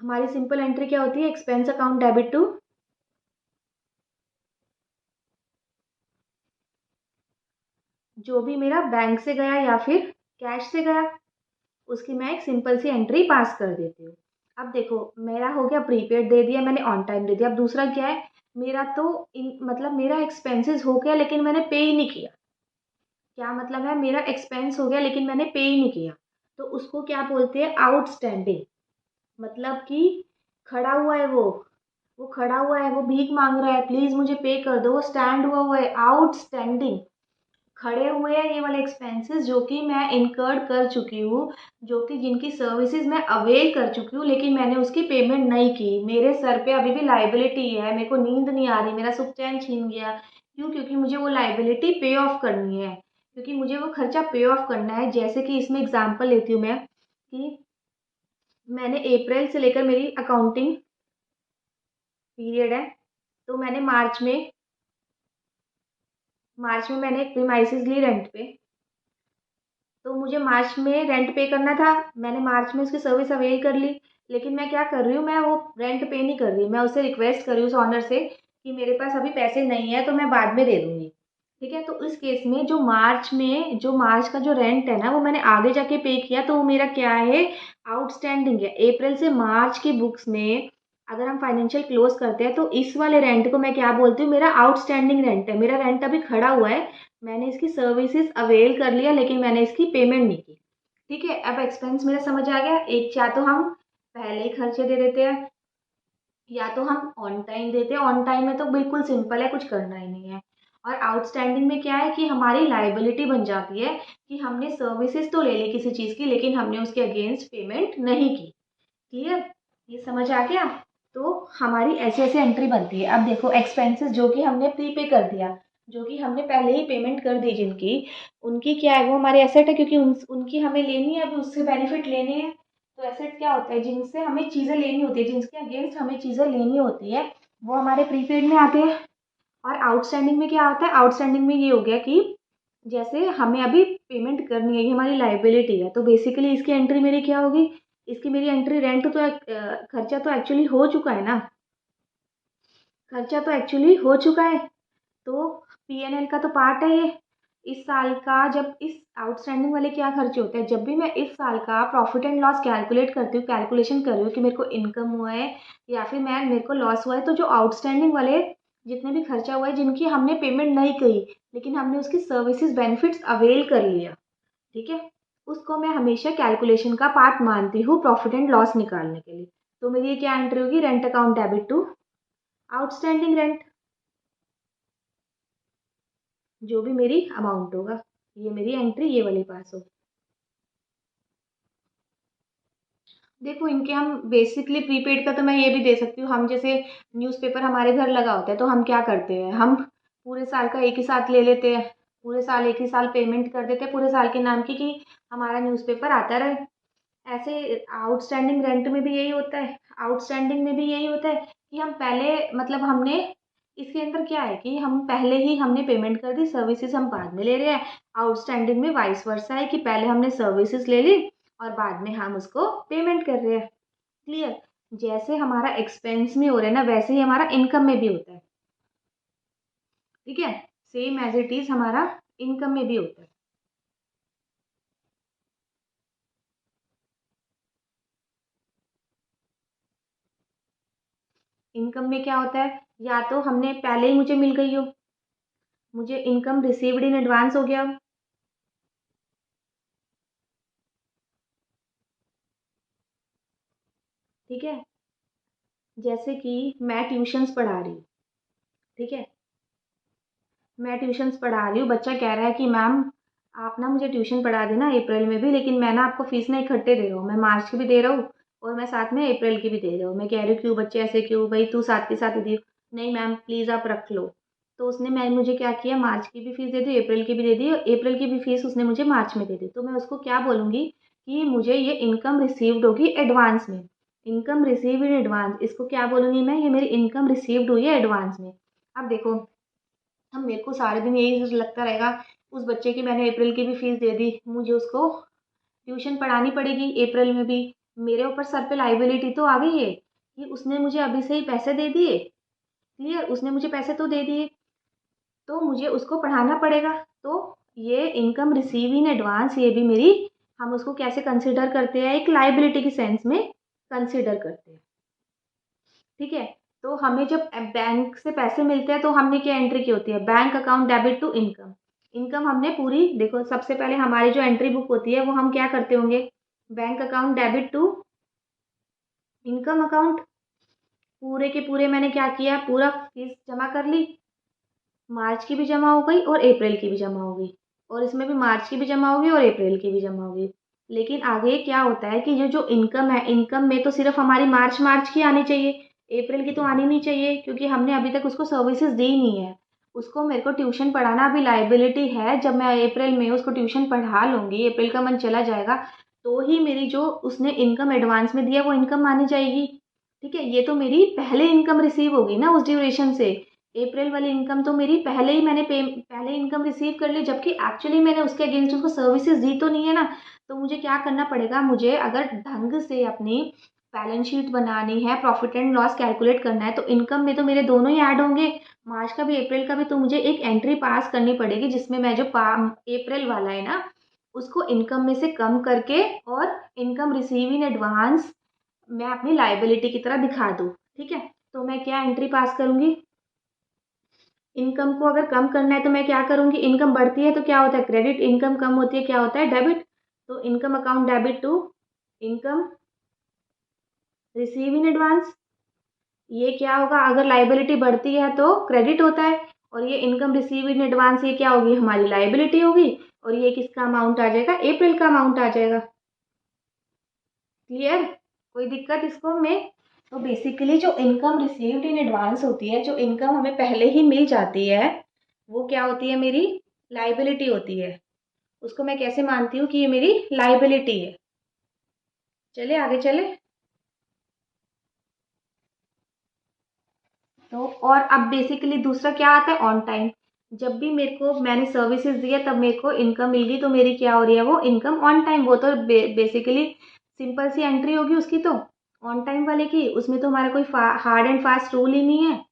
Speaker 1: हमारी सिंपल एंट्री क्या होती है, एक्सपेंस अकाउंट डेबिट टू जो भी मेरा बैंक से गया या फिर कैश से गया, उसकी मैं एक सिंपल सी एंट्री पास कर देती हूँ। अब देखो मेरा हो गया प्रीपेड दे दिया मैंने, ऑन टाइम दे दिया। अब दूसरा क्या है, मेरा तो मतलब मेरा एक्सपेंसेस हो गया लेकिन मैंने पे ही नहीं किया। क्या मतलब है, मेरा एक्सपेंस हो गया लेकिन मैंने पे ही नहीं किया, तो उसको क्या बोलते हैं, आउटस्टैंडिंग। मतलब कि खड़ा हुआ है वो खड़ा हुआ है, वो भीख मांग रहा है, प्लीज मुझे पे कर दो, वो स्टैंड हुआ है, आउटस्टैंडिंग। खड़े हुए हैं ये वाले एक्सपेंसेस जो कि मैं इनकर्ड कर चुकी हूँ, जो कि जिनकी सर्विसेज मैं अवेल कर चुकी हूँ, लेकिन मैंने उसकी पेमेंट नहीं की। मेरे सर पे अभी भी लाइबिलिटी है, मेरे को नींद नहीं आ रही, मेरा सुख चैन छीन गया। क्यों? क्योंकि मुझे वो लाइबिलिटी पे ऑफ करनी है, क्योंकि मुझे वो खर्चा पे ऑफ करना है। जैसे कि इसमें एग्जांपल लेती हूँ मैं कि मैंने अप्रैल से लेकर मेरी अकाउंटिंग पीरियड है, तो मैंने मार्च में मैंने एक प्रीमाइसेस ली रेंट पे, तो मुझे मार्च में रेंट पे करना था, मैंने मार्च में उसकी सर्विस अवेल कर ली। लेकिन मैं क्या कर रही हूँ, मैं वो रेंट पे नहीं कर रही, मैं उससे रिक्वेस्ट कर रही हूँ उस ऑनर से कि मेरे पास अभी पैसे नहीं है तो मैं बाद में दे दूंगी। ठीक है, तो इस केस में जो मार्च का जो रेंट है ना, वो मैंने आगे जाके पे किया, तो वो मेरा क्या है, आउटस्टैंडिंग है। अप्रैल से मार्च की बुक्स में अगर हम फाइनेंशियल क्लोज करते हैं तो इस वाले रेंट को मैं क्या बोलती हूँ, मेरा आउटस्टैंडिंग रेंट है। मेरा रेंट अभी खड़ा हुआ है, मैंने इसकी सर्विसेज अवेल कर लिया लेकिन मैंने इसकी पेमेंट नहीं की। ठीक है, अब एक्सपेंस मेरा समझ आ गया। एक, या तो हम पहले ही खर्चे दे देते हैं, या तो हम ऑन टाइम देते हैं। ऑन टाइम में तो बिल्कुल सिंपल है, कुछ करना ही नहीं है। और आउटस्टैंडिंग में क्या है कि हमारी लाइबिलिटी बन जाती है कि हमने सर्विसेज तो ले ली किसी चीज़ की, लेकिन हमने उसके अगेंस्ट पेमेंट नहीं की। क्लियर? ये समझ आ गया? तो हमारी ऐसे ऐसे एंट्री बनती है। अब देखो एक्सपेंसेस जो कि हमने प्रीपे कर दिया, जो कि हमने पहले ही पेमेंट कर दी जिनकी, उनकी क्या है, वो हमारे एसेट है, क्योंकि उनकी हमें लेनी है, अभी उससे बेनिफिट लेने हैं। तो एसेट क्या होता है, जिनसे हमें चीज़ें लेनी होती है, जिनके अगेंस्ट हमें चीज़ें लेनी होती है, वो हमारे प्रीपेड में आते हैं। और आउटस्टैंडिंग में क्या होता है, आउटस्टैंडिंग में ये हो गया कि जैसे हमें अभी पेमेंट करनी है, ये हमारी लाइबिलिटी है, तो बेसिकली इसकी एंट्री मेरी क्या होगी, इसकी मेरी एंट्री रेंट तो खर्चा तो एक्चुअली हो चुका है ना, खर्चा तो एक्चुअली हो चुका है, तो पीएनएल का तो पार्ट है ये। इस साल का जब इस आउटस्टैंडिंग वाले क्या खर्चे होते हैं, जब भी मैं इस साल का प्रॉफिट एंड लॉस कैलकुलेट करती हूँ, कैलकुलेशन कर रही हूँ कि मेरे को इनकम हुआ है या फिर मेरे को लॉस हुआ है, तो जो आउटस्टैंडिंग वाले जितने भी खर्चा हुआ है, जिनकी हमने पेमेंट नहीं करी लेकिन हमने उसकी सर्विसेज बेनिफिट्स अवेल कर लिया, ठीक है, उसको मैं हमेशा कैलकुलेशन का पार्ट मानती हूँ प्रॉफिट एंड लॉस निकालने के लिए। तो मेरी ये क्या एंट्री होगी, rent account debit to outstanding rent, जो भी मेरी अमाउंट होगा, ये मेरी एंट्री ये वाली पास होगी। देखो इनके हम बेसिकली प्रीपेड का तो मैं ये भी दे सकती हूँ, हम जैसे न्यूज़पेपर हमारे घर लगा होता है, तो हम क्या करते हैं, हम पूरे साल का एक ही साथ ले लेते हैं, पूरे साल एक ही साल पेमेंट कर देते हैं पूरे साल के नाम की कि हमारा न्यूज़पेपर आता रहे। ऐसे आउटस्टैंडिंग रेंट में भी यही होता है, आउटस्टैंडिंग में भी यही होता है कि हम पहले मतलब हमने इसके अंदर क्या है कि हम पहले ही हमने पेमेंट कर दी, सर्विसेज हम बाद में ले रहे हैं। आउटस्टैंडिंग में वाइस वर्सा है कि पहले हमने सर्विसेज ले ली और बाद में हम उसको पेमेंट कर रहे हैं। क्लियर? जैसे हमारा एक्सपेंस में हो रहा है ना, वैसे ही हमारा इनकम में भी होता है। ठीक है, सेम एज इट इज हमारा इनकम में भी होता है। इनकम में क्या होता है, या तो हमने पहले ही मुझे मिल गई हो, मुझे इनकम रिसीव्ड इन एडवांस हो गया, ठीक है। जैसे कि मैं ट्यूशंस पढ़ा रही हूँ, ठीक है, मैं ट्यूशंस पढ़ा रही हूँ, बच्चा कह रहा है कि मैम आप ना मुझे ट्यूशन पढ़ा देना अप्रैल में भी, लेकिन मैं ना आपको फीस ना इकट्ठे दे रहा हूँ, मैं मार्च की भी दे रहा हूँ और मैं साथ में अप्रैल की भी दे रहा हूँ। मैं कह रही हूँ क्यों बच्चे ऐसे क्यों, भाई तू साथ के साथ ही दी। नहीं मैम प्लीज़ आप रख लो। तो उसने मैं मुझे क्या किया, मार्च की भी फीस दे दी, अप्रैल की भी दे दी, अप्रैल की भी फीस उसने मुझे मार्च में दे दी। तो मैं उसको क्या बोलूँगी कि मुझे ये इनकम रिसीव्ड होगी एडवांस में, इनकम रिसीव इन एडवांस, इसको क्या बोलूँगी मैं, ये मेरी इनकम रिसीव्ड हुई है एडवांस में। अब देखो हम, मेरे को सारे दिन यही लगता रहेगा, उस बच्चे की मैंने अप्रैल की भी फीस दे दी, मुझे उसको ट्यूशन पढ़ानी पड़ेगी अप्रैल में भी, मेरे ऊपर सर पे लाइबिलिटी तो आ गई है कि उसने मुझे अभी से ही पैसे दे दिए। क्लियर? उसने मुझे पैसे तो दे दिए, तो मुझे उसको पढ़ाना पड़ेगा। तो ये इनकम रिसीव इन एडवांस ये भी मेरी हम उसको कैसे कंसिडर करते हैं, एक लाइबिलिटी के सेंस में कंसिडर करते हैं। ठीक है, तो हमें जब बैंक से पैसे मिलते हैं तो हमने क्या एंट्री की होती है, bank account debit to income. Income हमने पूरी, देखो सबसे पहले हमारी जो एंट्री बुक होती है वो हम क्या करते होंगे, bank account debit to income account. पूरे के पूरे मैंने क्या किया, पूरा फीस जमा कर ली, मार्च की भी जमा हो गई और अप्रैल की भी जमा हो गई, और इसमें भी मार्च की भी जमा होगी और अप्रैल की भी जमा होगी। लेकिन आगे क्या होता है कि ये जो इनकम है, इनकम में तो सिर्फ हमारी मार्च मार्च की आनी चाहिए, अप्रैल की तो आनी नहीं चाहिए, क्योंकि हमने अभी तक उसको सर्विसेज दी नहीं है। उसको मेरे को ट्यूशन पढ़ाना अभी लाइबिलिटी है, जब मैं अप्रैल में उसको ट्यूशन पढ़ा लूँगी, अप्रैल का मंथ चला जाएगा, तो ही मेरी जो उसने इनकम एडवांस में दिया वो इनकम मानी जाएगी। ठीक है, ये तो मेरी पहले इनकम रिसीव होगी ना उस ड्यूरेशन से। अप्रैल वाली इनकम तो मेरी पहले ही मैंने पहले इनकम रिसीव कर ली, जबकि एक्चुअली मैंने उसके अगेंस्ट उसको सर्विसेज दी तो नहीं है ना। तो मुझे क्या करना पड़ेगा, मुझे अगर ढंग से अपनी बैलेंस शीट बनानी है, प्रॉफिट एंड लॉस कैलकुलेट करना है, तो इनकम में तो मेरे दोनों ही ऐड होंगे, मार्च का भी अप्रैल का भी। तो मुझे एक एंट्री पास करनी पड़ेगी जिसमें मैं जो अप्रैल वाला है ना उसको इनकम में से कम करके और इनकम रिसीव इन एडवांस मैं अपनी लाइबिलिटी की तरह दिखा दूँ। ठीक है, तो मैं क्या एंट्री पास करूँगी, इनकम को अगर कम करना है तो मैं क्या करूँगी, इनकम बढ़ती है तो क्या होता है क्रेडिट, इनकम कम होती है क्या होता है डेबिट। तो income account debit to income receive in advance. ये क्या होगा, अगर लाइबिलिटी बढ़ती है तो क्रेडिट होता है, और ये इनकम रिसीव इन एडवांस ये क्या होगी, हमारी लाइबिलिटी होगी, और ये किसका अमाउंट आ जाएगा, अप्रैल का अमाउंट आ जाएगा। क्लियर, कोई दिक्कत इसको में। तो बेसिकली जो इनकम रिसीव्ड इन एडवांस होती है, जो इनकम हमें पहले ही मिल जाती है, वो क्या होती है, मेरी लाइबिलिटी होती है। उसको मैं कैसे मानती हूँ कि ये मेरी लाइबिलिटी है। चले आगे चले। तो और अब बेसिकली दूसरा क्या आता है, ऑन टाइम। जब भी मेरे को मैंने सर्विसेज दिया तब मेरे को इनकम मिल गई, तो मेरी क्या हो रही है, वो इनकम ऑन टाइम। वो तो बेसिकली सिंपल सी एंट्री होगी उसकी, तो ऑन टाइम वाले की, उसमें तो हमारा कोई हार्ड एंड फास्ट रूल ही नहीं है।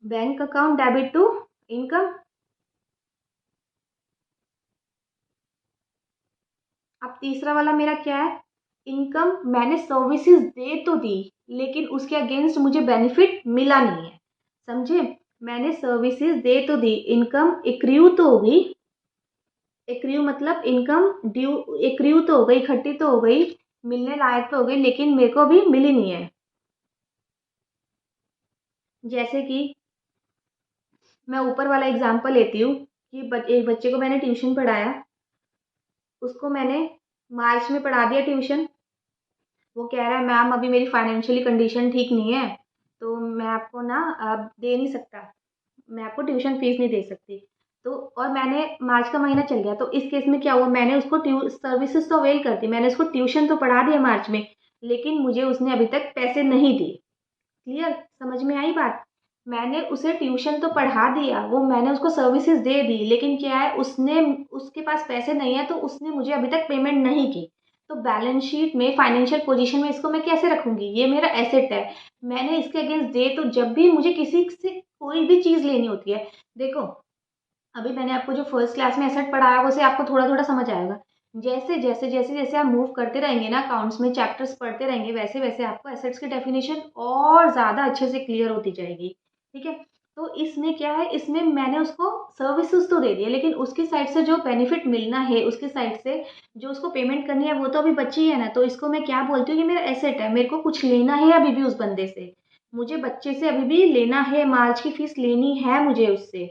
Speaker 1: Bank account debit to income. अब तीसरा वाला मेरा क्या है, इनकम मैंने सर्विसेज दे तो दी, लेकिन उसके अगेंस्ट मुझे बेनिफिट मिला नहीं है। समझे, मैंने सर्विसेज दे तो दी, इनकम एक्रू तो हो गई, एक्रू मतलब इनकम ड्यू, एक्रू तो हो गई, इकट्ठी तो हो गई, मिलने लायक तो हो गई, लेकिन मेरे को अभी मिली नहीं है। जैसे कि मैं ऊपर वाला एग्जांपल लेती हूँ कि एक बच्चे को मैंने ट्यूशन पढ़ाया, उसको मैंने मार्च में पढ़ा दिया ट्यूशन। वो कह रहा है मैम अभी मेरी फाइनेंशियली कंडीशन ठीक नहीं है, तो मैं आपको ना अब दे नहीं सकता, मैं आपको ट्यूशन फीस नहीं दे सकती। तो और मैंने मार्च का महीना चल गया, तो इस केस में क्या हुआ, मैंने उसको सर्विसेज तो अवेल कर दी, मैंने उसको ट्यूशन तो पढ़ा दिया मार्च में, लेकिन मुझे उसने अभी तक पैसे नहीं दिए। क्लियर, समझ में आई बात। मैंने उसे ट्यूशन तो पढ़ा दिया, वो मैंने उसको सर्विसेज दे दी, लेकिन क्या है, उसने, उसके पास पैसे नहीं है, तो उसने मुझे अभी तक पेमेंट नहीं की। तो बैलेंस शीट में, फाइनेंशियल पोजीशन में इसको मैं कैसे रखूंगी, ये मेरा एसेट है, मैंने इसके अगेंस्ट दे। तो जब भी मुझे किसी से कोई भी चीज़ लेनी होती है, देखो अभी मैंने आपको जो फर्स्ट क्लास में एसेट पढ़ाया उसे आपको थोड़ा थोड़ा समझ आएगा। जैसे जैसे जैसे जैसे आप मूव करते रहेंगे ना, अकाउंट्स में चैप्टर्स पढ़ते रहेंगे, वैसे वैसे आपको एसेट्स की डेफिनेशन और ज़्यादा अच्छे से क्लियर होती जाएगी। ठीक है, तो इसमें क्या है, इसमें मैंने उसको सर्विसेज तो दे दिया, लेकिन उसकी साइड से जो बेनिफिट मिलना है, उसकी साइड से जो उसको पेमेंट करनी है, वो तो अभी बची है ना। तो इसको मैं क्या बोलती हूँ कि मेरा एसेट है, मेरे को कुछ लेना है अभी भी उस बंदे से, मुझे बच्चे से अभी भी लेना है, मार्च की फीस लेनी है मुझे उससे।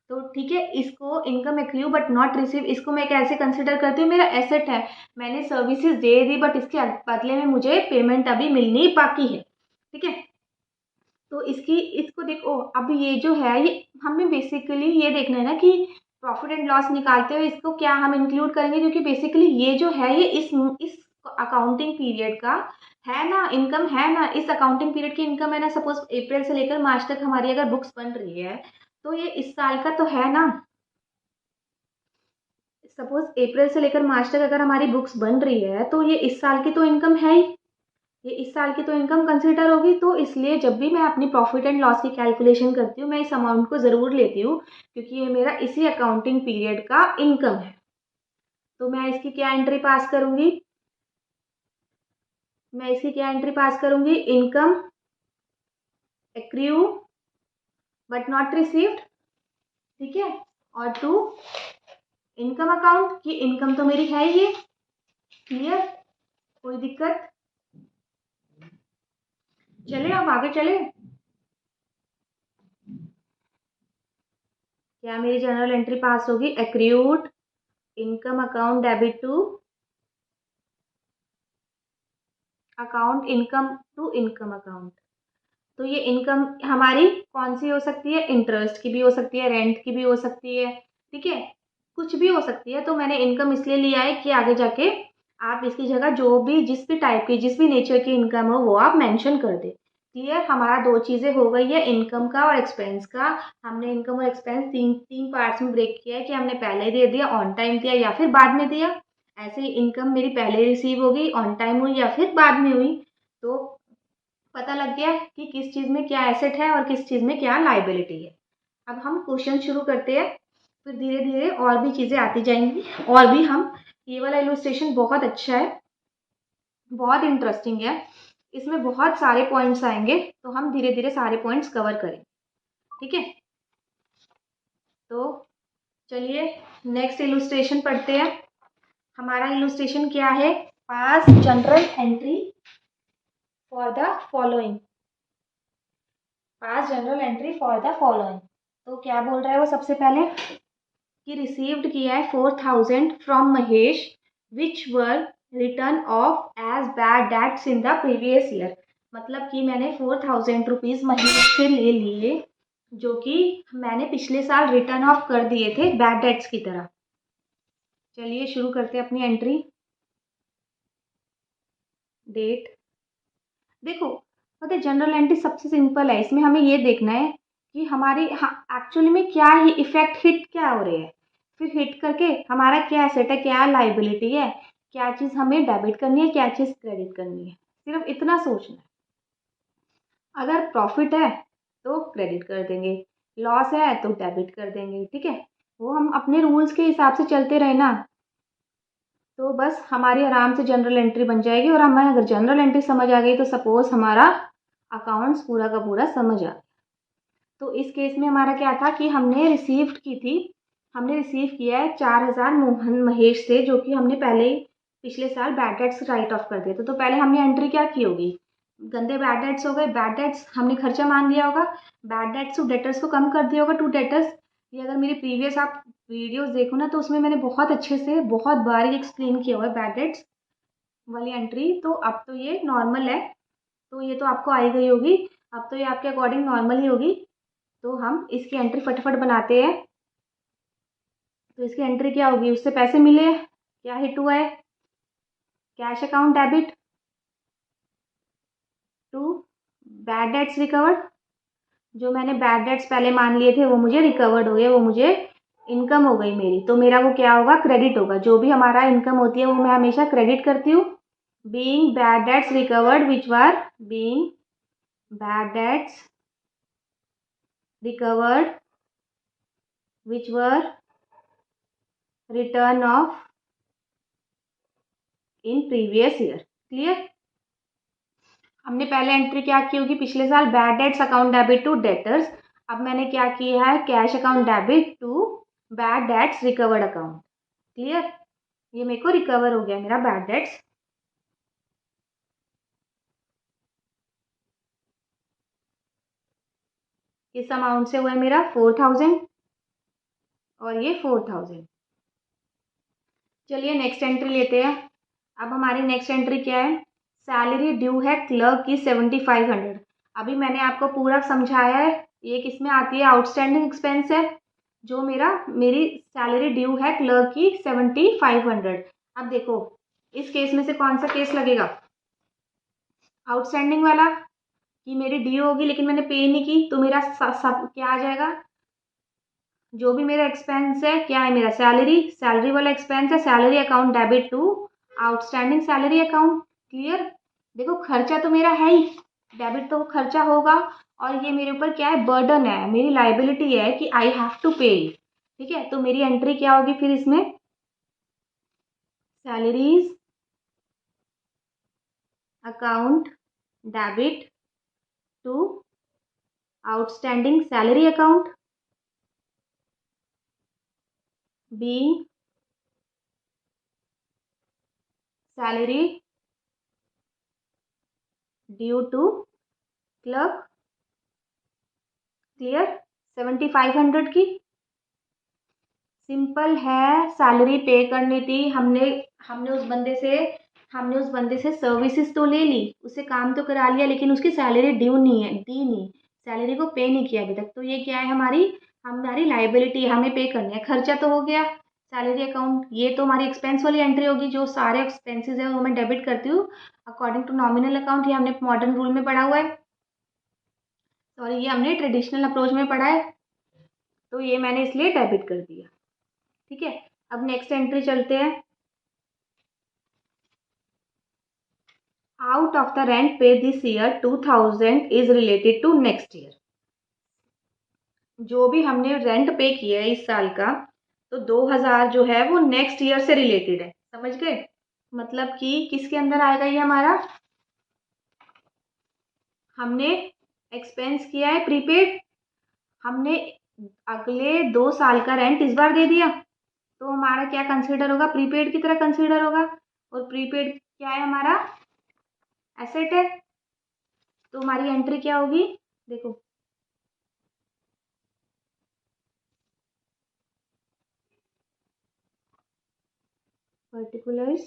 Speaker 1: तो ठीक है, इसको income accrue but not receive, इसको मैं कैसे कंसिडर करती हूँ, मेरा एसेट है, मैंने सर्विसेज दे दी, बट इसके बदले में मुझे पेमेंट अभी मिलनी बाकी है। ठीक है, तो इसकी, इसको देखो, अब ये जो है, ये हमें बेसिकली ये देखना है ना कि प्रॉफिट एंड लॉस निकालते हुए इसको क्या हम इंक्लूड करेंगे, क्योंकि बेसिकली ये जो है ये इस अकाउंटिंग पीरियड का है ना, इनकम है ना, इस अकाउंटिंग पीरियड की इनकम है ना। सपोज अप्रैल से लेकर मार्च तक हमारी अगर बुक्स बन रही है, तो ये इस साल का तो है ना। सपोज अप्रैल से लेकर मार्च तक अगर हमारी बुक्स बन रही है, तो ये इस साल की तो इनकम है ही, ये इस साल की तो इनकम कंसिडर होगी। तो इसलिए जब भी मैं अपनी प्रॉफिट एंड लॉस की कैलकुलेशन करती हूँ, मैं इस अमाउंट को ज़रूर लेती हूँ, क्योंकि ये मेरा इसी अकाउंटिंग पीरियड का इनकम है। तो मैं इसकी क्या एंट्री पास करूंगी, income accrue but not received, ठीक है। और टू इनकम अकाउंट की इनकम तो मेरी है ये, क्लियर, कोई दिक्कत। चले अब आगे चले, क्या मेरी जर्नल एंट्री पास होगी, accrued income account debit to account income to income account. तो ये इनकम हमारी कौन सी हो सकती है, इंटरेस्ट की भी हो सकती है, रेंट की भी हो सकती है, ठीक है, कुछ भी हो सकती है। तो मैंने इनकम इसलिए लिया है कि आगे जाके आप इसकी जगह जो भी जिस भी टाइप की जिस भी नेचर की इनकम हो वो आप मेंशन कर दे। क्लियर, हमारा दो चीज़ें हो गई है, इनकम का और एक्सपेंस का। हमने इनकम और एक्सपेंस तीन तीन पार्ट्स में ब्रेक किया है कि हमने पहले दे दिया, ऑन टाइम दिया या फिर बाद में दिया। ऐसे ही इनकम मेरी पहले रिसीव होगी, ऑन टाइम हुई या फिर बाद में हुई। तो पता लग गया कि किस चीज़ में क्या एसेट है और किस चीज़ में क्या लाइबिलिटी है। अब हम क्वेश्चन शुरू करते हैं, फिर धीरे धीरे और भी चीज़ें आती जाएंगी। और भी हम, ये वाला इलुस्ट्रेशन बहुत अच्छा है, बहुत इंटरेस्टिंग है, इसमें बहुत सारे पॉइंट्स आएंगे, तो हम धीरे धीरे सारे पॉइंट्स कवर करें, ठीक है। तो चलिए नेक्स्ट इलुस्ट्रेशन पढ़ते हैं। हमारा इलुस्ट्रेशन क्या है, पास journal entry for the following, पास journal entry for the following. तो क्या बोल रहा है वो, सबसे पहले कि रिसीव्ड किया है 4000 from Mahesh which were return off as bad debts in the previous year. मतलब कि मैंने 4000 रुपीज़ महेश से ले लिए जो कि मैंने पिछले साल रिटर्न ऑफ कर दिए थे बैड डेट्स की तरह। चलिए शुरू करते हैं अपनी एंट्री। डेट, देखो पता है जनरल एंट्री सबसे सिंपल है, इसमें हमें ये देखना है कि हमारी एक्चुअली में क्या ही इफेक्ट हिट क्या हो रहे हैं, फिर हिट करके हमारा क्या एसेट है, क्या लाइबिलिटी है, क्या चीज़ हमें डेबिट करनी है, क्या चीज़ क्रेडिट करनी है, सिर्फ इतना सोचना है। अगर प्रॉफिट है तो क्रेडिट कर देंगे, लॉस है तो डेबिट कर देंगे, ठीक है। वो हम अपने रूल्स के हिसाब से चलते रहे ना, तो बस हमारी आराम से जनरल एंट्री बन जाएगी। और हमें अगर जनरल एंट्री समझ आ गई तो सपोज हमारा अकाउंट्स पूरा का पूरा समझ आ गया। तो इस केस में हमारा क्या था कि हमने रिसीव्ड की थी, हमने रिसीव किया है 4000 मोहन महेश से, जो कि हमने पहले ही पिछले साल बैड डेट्स राइट ऑफ कर दिए थे। तो पहले हमने एंट्री क्या की होगी, गंदे बैड डेट्स हो गए, बैड डेट्स हमने खर्चा मान लिया होगा, बैड डेट्स टू डेटर्स को कम कर दिया होगा टू डेटर्स। ये अगर मेरी प्रीवियस आप वीडियोस देखो ना तो उसमें मैंने बहुत अच्छे से बहुत बारीक एक्सप्लेन किया हुआ है बैड डेट्स वाली एंट्री। तो अब तो ये नॉर्मल है, तो ये तो आपको आई गई होगी, अब तो ये आपके अकॉर्डिंग नॉर्मल ही होगी। तो हम इसकी एंट्री फटाफट बनाते हैं। तो इसकी एंट्री क्या होगी, उससे पैसे मिले, क्या हिट हुआ है, cash account debit to bad debts recovered. जो मैंने बैड डेट्स पहले मान लिए थे वो मुझे रिकवर्ड हो गए, वो मुझे इनकम हो गई मेरी, तो मेरा वो क्या होगा, क्रेडिट होगा। जो भी हमारा इनकम होती है वो मैं हमेशा क्रेडिट करती हूँ। Being bad debts recovered which were being bad debts recovered which were return off in previous year. Clear, हमने पहले एंट्री क्या की होगी, पिछले साल bad debts account debit to debtors. अब मैंने क्या किया है, cash account debit to bad debts recovered account. Clear, ये मेरे को रिकवर हो गया मेरा बैड डेट्स। किस अमाउंट से हुआ है मेरा, 4000 और ये 4000। चलिए नेक्स्ट एंट्री लेते हैं। अब हमारी नेक्स्ट एंट्री क्या है, सैलरी ड्यू है क्लर्क की 7500। अभी मैंने आपको पूरा समझाया है, ये किस में आती है, आउटस्टैंडिंग एक्सपेंस है। जो मेरी सैलरी ड्यू है क्लर्क की 7500। अब देखो इस केस में से कौन सा केस लगेगा, आउटस्टैंडिंग वाला, कि मेरी ड्यू होगी लेकिन मैंने पे नहीं की, तो मेरा सब क्या आ जाएगा, जो भी मेरा एक्सपेंस है क्या है मेरा, सैलरी, सैलरी वाला एक्सपेंस है, salary account debit to outstanding salary account. Clear, देखो खर्चा तो मेरा है ही, डेबिट तो खर्चा होगा, और ये मेरे ऊपर क्या है, बर्डन है, मेरी लाइबिलिटी है कि आई हैव टू पे। ठीक है, तो मेरी एंट्री क्या होगी फिर इसमें, salaries account debit to outstanding salary account being salary due to clerk. Clear? 7500 की सिंपल है। सैलरी पे करनी थी हमने हमने उस बंदे से हमने उस बंदे से सर्विसेज तो ले ली, उसे काम तो करा लिया, लेकिन उसकी सैलरी ड्यू नहीं है, दी नहीं, सैलरी को पे नहीं किया अभी तक। तो ये क्या है, हमारी लाइबिलिटी, हमें पे करनी है। खर्चा तो हो गया सैलरी अकाउंट, ये तो हमारी एक्सपेंस वाली एंट्री होगी। जो सारे एक्सपेंसेस है वो मैं डेबिट करती हूँ अकॉर्डिंग टू नॉमिनल अकाउंट। ये हमने मॉडर्न रूल में पढ़ा हुआ है, सॉरी ये हमने ट्रेडिशनल अप्रोच में पढ़ा है, तो ये मैंने इसलिए डेबिट कर दिया। ठीक है, अब नेक्स्ट एंट्री चलते हैं। Out of the rent pay this year 2000 is related to next year. जो भी हमने रेंट पे किया है इस साल का, तो 2000 जो है वो नेक्स्ट ईयर से रिलेटेड है। समझ गए? मतलब कि किसके अंदर आएगा ये हमारा, हमने एक्सपेंस किया है प्रीपेड, हमने अगले 2 साल का रेंट इस बार दे दिया, तो हमारा क्या कंसीडर होगा, प्रीपेड की तरह कंसीडर होगा। और प्रीपेड क्या है, हमारा एसेट है। तो हमारी एंट्री क्या होगी, देखो particulars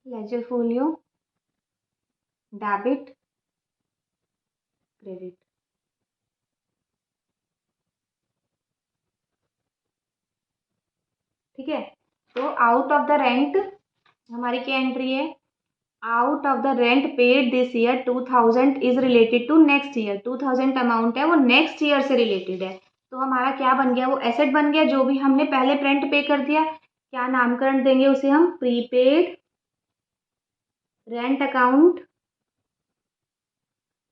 Speaker 1: ledger folio debit credit. ठीक है, तो आउट ऑफ द रेंट हमारी क्या एंट्री है, out of the rent paid this year 2000 is related to next year. 2000 amount है वो नेक्स्ट ईयर से रिलेटेड है। तो हमारा क्या बन गया, वो एसेट बन गया, जो भी हमने पहले रेंट पे कर दिया। क्या नामकरण देंगे उसे हम, prepaid rent account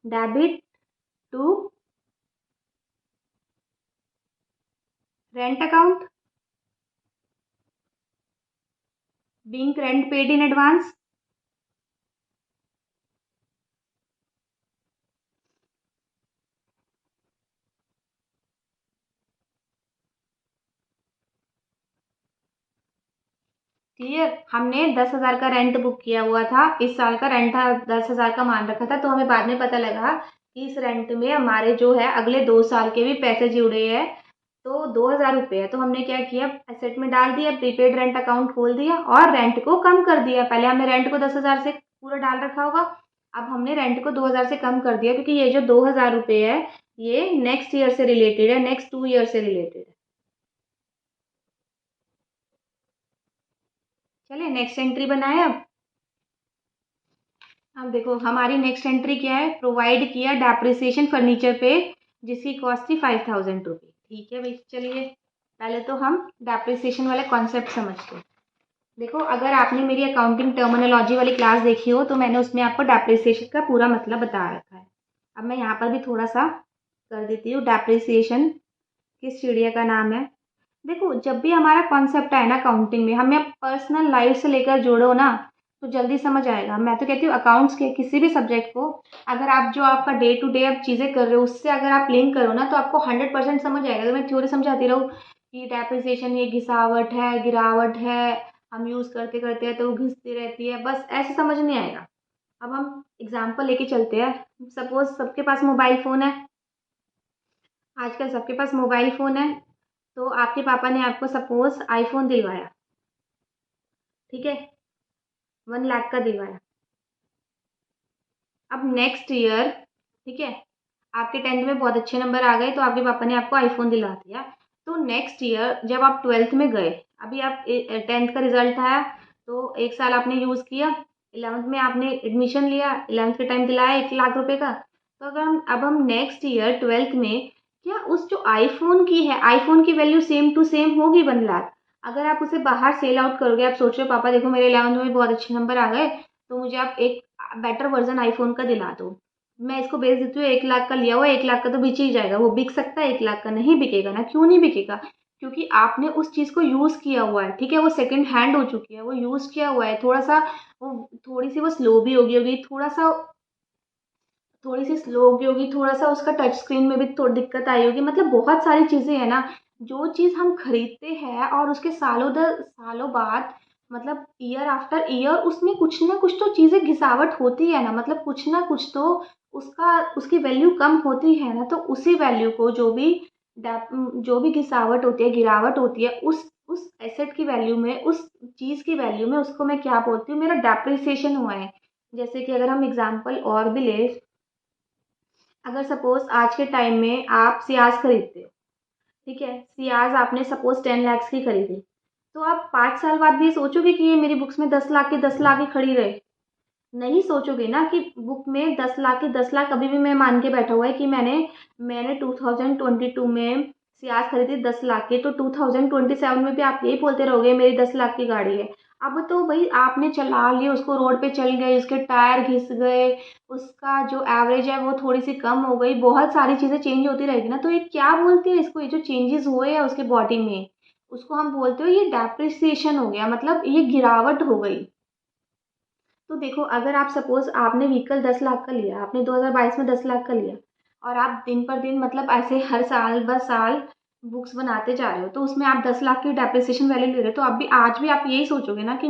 Speaker 1: debit to rent account being rent paid in advance. Clear? हमने 10,000 का रेंट बुक किया हुआ था, इस साल का रेंट था 10,000 का मान रखा था, तो हमें बाद में पता लगा कि इस रेंट में हमारे जो है अगले 2 साल के भी पैसे जुड़े हैं, तो 2,000 रुपये है। तो हमने क्या किया, एसेट में डाल दिया, प्रीपेड रेंट अकाउंट खोल दिया और रेंट को कम कर दिया। पहले हमने रेंट को 10,000 से पूरा डाल रखा होगा, अब हमने रेंट को 2,000 से कम कर दिया, क्योंकि ये जो 2,000 रुपये है ये नेक्स्ट ईयर से रिलेटेड है, नेक्स्ट 2 ईयर से रिलेटेड है। चलिए नेक्स्ट एंट्री बनाए। अब देखो हमारी नेक्स्ट एंट्री क्या है, प्रोवाइड किया डेप्रिसिएशन फर्नीचर पे जिसकी कॉस्ट थी 5,000 रुपये। ठीक है भाई, चलिए पहले तो हम डेप्रिसिएशन वाले कॉन्सेप्ट समझते हैं। देखो अगर आपने मेरी अकाउंटिंग टर्मिनोलॉजी वाली क्लास देखी हो, तो मैंने उसमें आपको डेप्रिसिएशन का पूरा मतलब बता रखा है। अब मैं यहाँ पर भी थोड़ा सा कर देती हूँ, डेप्रिसिएशन किस चिड़िया का नाम है। देखो जब भी हमारा कॉन्सेप्ट आए ना अकाउंटिंग में, हमें पर्सनल लाइफ से लेकर जोड़ो ना, तो जल्दी समझ आएगा। मैं तो कहती हूँ अकाउंट्स के किसी भी सब्जेक्ट को, अगर आप जो आपका डे टू डे आप चीज़ें कर रहे हो उससे अगर आप लिंक करो ना, तो आपको 100% समझ आएगा। अगर मैं थ्योरी समझाती रहूँ कि डेप्रिसिएशन ये घिसावट है, गिरावट है, हम यूज़ करते करते हैं तो वो घिसती रहती है, बस ऐसे समझ नहीं आएगा। अब हम एग्जाम्पल लेके चलते हैं। सपोज सबके पास मोबाइल फ़ोन है, आजकल सबके पास मोबाइल फ़ोन है, तो आपके पापा ने आपको सपोज आईफोन दिलवाया, ठीक है, 1 लाख का दिलवाया। अब नेक्स्ट ईयर, ठीक है, आपके 10th में बहुत अच्छे नंबर आ गए, तो आपके पापा ने आपको आईफोन दिला दिया। तो नेक्स्ट ईयर जब आप 12th में गए, अभी आप 10th का रिजल्ट आया, तो 1 साल आपने यूज़ किया, 11th में आपने एडमिशन लिया, 11th के टाइम दिलाया 1 लाख रुपए का। तो अगर हम नेक्स्ट ईयर 12th में, क्या उस जो आईफोन की है, आईफोन की वैल्यू सेम टू सेम होगी 1 लाख? अगर आप उसे बाहर सेल आउट करोगे, आप सोच रहे हो पापा देखो मेरे 11th में बहुत अच्छे नंबर आ गए, तो मुझे आप एक बेटर वर्जन आईफोन का दिला दो, मैं इसको बेच देती हूँ 1 लाख का लिया हुआ, 1 लाख का तो बिक ही जाएगा, वो बिक सकता है 1 लाख का, नहीं बिकेगा ना, क्यों नहीं बिकेगा? क्योंकि आपने उस चीज़ को यूज़ किया हुआ है, ठीक है, वो सेकंड हैंड हो चुकी है, वो यूज़ किया हुआ है, थोड़ा सा वो थोड़ी सी वो स्लो भी होगी, थोड़ी सी स्लो होगी होगी, थोड़ा सा उसका टच स्क्रीन में भी थोड़ी दिक्कत आई होगी, मतलब बहुत सारी चीज़ें हैं ना, जो चीज़ हम खरीदते हैं और उसके सालों बाद, मतलब ईयर आफ्टर ईयर उसमें कुछ ना कुछ तो चीज़ें घिसावट होती है ना, मतलब कुछ ना कुछ तो उसका उसकी वैल्यू कम होती है ना, तो उसी वैल्यू को जो भी घिसावट होती है, गिरावट होती है, उस एसेट की वैल्यू में, उस चीज़ की वैल्यू में, उसको मैं क्या बोलती हूँ, मेरा डेप्रिसिएशन हुआ है। जैसे कि अगर हम एग्जाम्पल और भी ले, अगर सपोज आज के टाइम में आप सियाज खरीदते हो, ठीक है, सियाज आपने सपोज 10 लाख की खरीदी, तो आप 5 साल बाद भी ये सोचोगे कि ये मेरी बुक्स में 10 लाख की 10 लाख ही खड़ी रहे? नहीं सोचोगे ना कि बुक में 10 लाख के 10 लाख अभी भी मैं मान के बैठा हुआ है कि मैंने 2022 में सियाज खरीदी 10 लाख की, तो 2027 में भी आप यही बोलते रहोगे मेरी 10 लाख की गाड़ी है। अब तो भाई आपने चला लिया उसको, रोड पे चल गए, उसके टायर घिस गए, उसका जो एवरेज है वो थोड़ी सी कम हो गई, बहुत सारी चीज़ें चेंज होती रहेगी ना, तो ये क्या बोलते हैं इसको, ये जो चेंजेस हुए हैं उसके बॉडी में, उसको हम बोलते हो ये डेप्रिसिएशन हो गया, मतलब ये गिरावट हो गई। तो देखो, अगर आप सपोज आपने व्हीकल 10 लाख का लिया, आपने 2022 में 10 लाख का लिया, और आप दिन पर दिन मतलब ऐसे हर साल ब साल बुक्स बनाते जा रहे हो, तो उसमें आप 10 लाख की डेप्रिसिएशन वैल्यू ले रहे हो, तो अब भी आज भी आप यही सोचोगे ना कि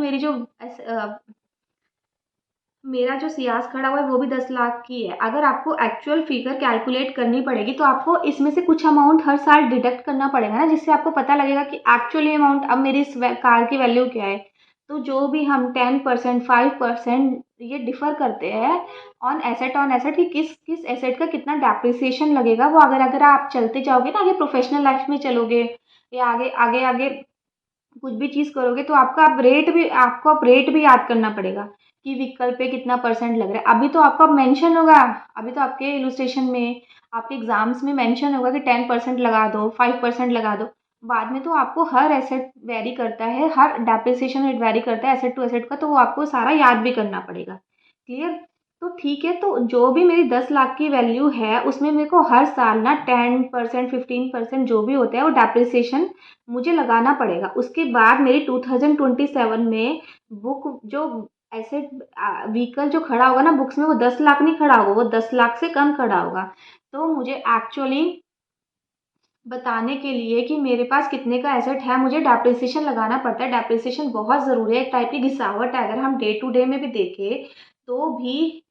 Speaker 1: मेरा जो सियाज खड़ा हुआ है वो भी 10 लाख की है। अगर आपको एक्चुअल फिगर कैलकुलेट करनी पड़ेगी, तो आपको इसमें से कुछ अमाउंट हर साल डिडक्ट करना पड़ेगा ना, जिससे आपको पता लगेगा कि एक्चुअली अमाउंट अब मेरी इस कार की वैल्यू क्या है। तो जो भी हम 10%, 5% ये डिफर करते हैं ऑन एसेट, कि किस किस एसेट का कितना डेप्रिसिएशन लगेगा, वो अगर अगर आप चलते जाओगे ना, आगे प्रोफेशनल लाइफ में चलोगे, या आगे आगे आगे कुछ भी चीज़ करोगे, तो आपको अब रेट भी याद करना पड़ेगा कि व्हीकल पे कितना परसेंट लग रहा है। अभी तो आपको अब मेंशन होगा, अभी तो आपके इलस्ट्रेशन में, आपके एग्जाम्स में मेंशन होगा कि 10% लगा दो, 5% लगा दो। बाद में तो आपको हर एसेट वेरी करता है, हर डेप्रिसिएशन रेट वेरी करता है एसेट टू एसेट का, तो वो आपको सारा याद भी करना पड़ेगा। क्लियर? तो ठीक है, तो जो भी मेरी 10 लाख की वैल्यू है उसमें मेरे को हर साल ना 10%, 15% जो भी होता है वो डेप्रिसिएशन मुझे लगाना पड़ेगा। उसके बाद मेरी 2027 में बुक जो एसेट व्हीकल जो खड़ा होगा ना बुक्स में, वो 10 लाख नहीं खड़ा होगा, वो 10 लाख से कम खड़ा होगा। तो मुझे एक्चुअली बताने के लिए कि मेरे पास कितने का एसेट है, मुझे डेप्रिसिएशन लगाना पड़ता है। डेप्रिसिएशन बहुत ज़रूरी है, एक टाइप की घिसावट है। अगर हम डे टू डे में भी देखें तो भी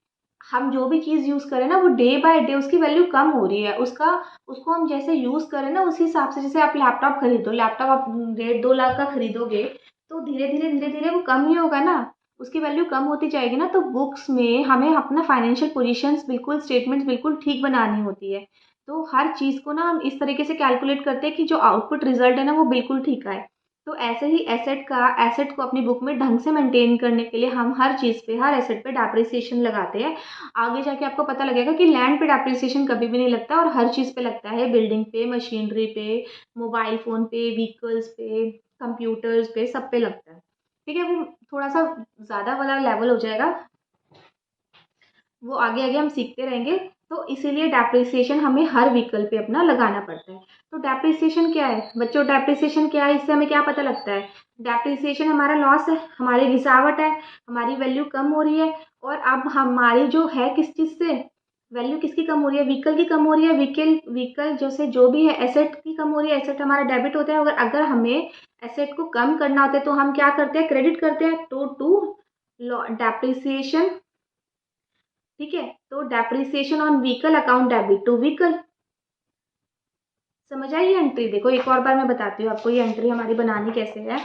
Speaker 1: हम जो भी चीज़ यूज़ करें ना, वो डे बाय डे उसकी वैल्यू कम हो रही है, उसका उसको हम जैसे यूज़ करें ना उसी हिसाब से, जैसे आप लैपटॉप खरीदो, लैपटॉप आप 1.5-2 लाख का खरीदोगे, तो धीरे धीरे वो कम ही होगा ना, उसकी वैल्यू कम होती जाएगी ना। तो बुक्स में हमें अपना फाइनेंशियल पोजीशंस बिल्कुल, स्टेटमेंट्स बिल्कुल ठीक बनानी होती है। तो हर चीज़ को ना हम इस तरीके से कैलकुलेट करते हैं कि जो आउटपुट रिजल्ट है ना वो बिल्कुल ठीक आए। तो ऐसे ही एसेट को अपनी बुक में ढंग से मेंटेन करने के लिए हम हर चीज़ पे, हर एसेट पे डेप्रिसिएशन लगाते हैं। आगे जाके आपको पता लगेगा कि लैंड पे डेप्रिसिएशन कभी भी नहीं लगता, और हर चीज़ पे लगता है, बिल्डिंग पे, मशीनरी पे, मोबाइल फ़ोन पे, व्हीकल्स पे, कंप्यूटर्स पे, सब पे लगता है। ठीक है, वो थोड़ा सा ज़्यादा वाला लेवल हो जाएगा, वो आगे आगे हम सीखते रहेंगे। तो इसीलिए डेप्रिसिएशन हमें हर व्हीकल पे अपना लगाना पड़ता है। तो डेप्रिसिएशन क्या है बच्चों, डेप्रिसिएशन क्या है, इससे हमें क्या पता लगता है? डेप्रिसिएशन हमारा लॉस है, हमारी घिसावट है, हमारी वैल्यू कम हो रही है, और अब हमारी जो है किस चीज़ से वैल्यू, किसकी कम हो रही है? व्हीकल की कम हो रही है। व्हीकल व्हीकल जैसे जो भी है एसेट की कम हो रही है, एसेट हमारा डेबिट होता है, अगर अगर हमें एसेट को कम करना होता है तो हम क्या करते हैं? क्रेडिट करते हैं। तो टू डेप्रिसिएशन, ठीक है, तो depreciation on vehicle account debit to vehicle. समझ आई ये एंट्री? देखो एक और बार मैं बताती हूँ आपको ये एंट्री हमारी बनानी कैसे है।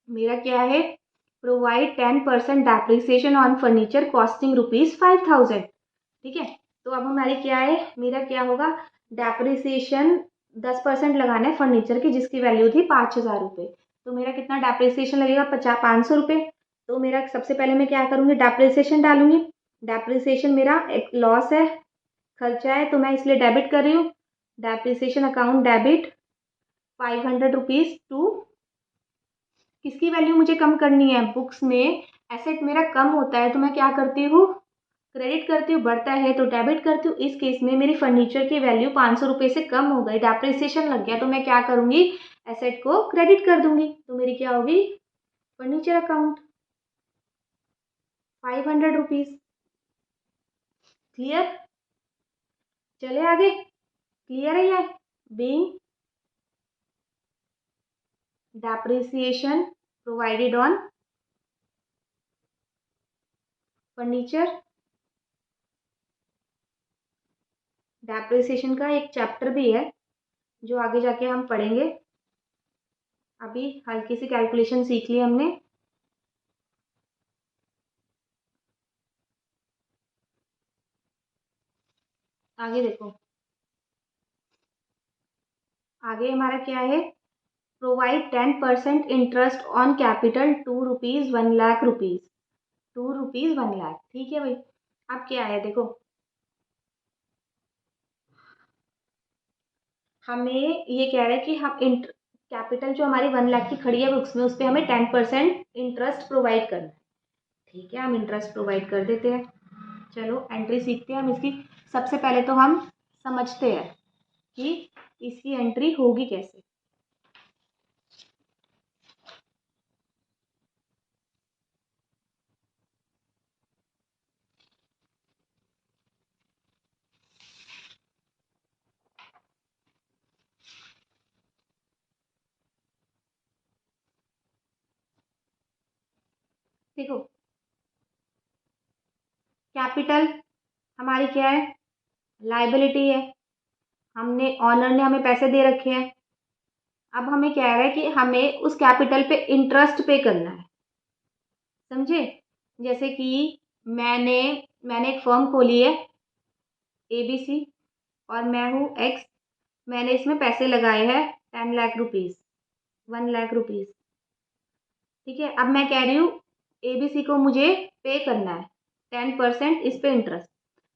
Speaker 1: मेरा क्या है? Provide 10% depreciation on furniture costing ₹5,000। ठीक है, तो अब हमारी क्या है, मेरा क्या होगा? डेप्रिसिएशन 10% लगाना है फर्नीचर की, जिसकी वैल्यू थी ₹5,000। तो मेरा कितना डेप्रिसिएशन लगेगा? 500 रुपये। तो मेरा सबसे पहले मैं क्या करूँगी? डेप्रिसिएशन डालूंगी। डेप्रिसिएशन मेरा एक लॉस है, खर्चा है, तो मैं इसलिए डेबिट कर रही हूँ। डेप्रिसिएशन अकाउंट डेबिट ₹500 टू, किसकी वैल्यू मुझे कम करनी है? बुक्स में एसेट मेरा कम होता है तो मैं क्या करती हूँ, क्रेडिट करती हूँ, बढ़ता है तो डेबिट करती हूँ। इस केस में मेरी फर्नीचर की वैल्यू 500 रुपये से कम हो गई, डेप्रिसिएशन लग गया, तो मैं क्या करूँगी, एसेट को क्रेडिट कर दूंगी, तो मेरी क्या होगी, फर्नीचर अकाउंट 500 रुपीज़। क्लियर, चले आगे, क्लियर है ये, being depreciation provided on furniture. Depreciation का एक चैप्टर भी है जो आगे जाके हम पढ़ेंगे। अभी हल्की सी कैलकुलेशन सीख ली हमने। आगे देखो, आगे हमारा क्या है, provide 10% interest on capital 2 rupees 1 lakh rupees, 2 rupees 1 lakh, ठीक है भाई। अब क्या है देखो, हमें ये कह रहा है कि हम कैपिटल जो हमारी 1 लाख की खड़ी है बुक्स में, उस पर हमें 10% इंटरेस्ट प्रोवाइड करना है। ठीक है, हम इंटरेस्ट प्रोवाइड कर देते हैं। चलो एंट्री सीखते हैं हम इसकी। सबसे पहले तो हम समझते हैं कि इसकी एंट्री होगी कैसे। देखो, कैपिटल हमारी क्या है, लाइबिलिटी है। हमने ऑनर ने हमें पैसे दे रखे हैं। अब हमें कह रहा है कि हमें उस कैपिटल पे इंटरेस्ट पे करना है, समझे। जैसे कि मैंने मैंने एक फर्म खोली है ABC, और मैं हूँ X। मैंने इसमें पैसे लगाए हैं 10 लाख रुपीज़, 1 लाख रुपीज़। ठीक है, अब मैं कह रही हूँ ABC को मुझे पे करना है 10% इस पे इंटरेस्ट।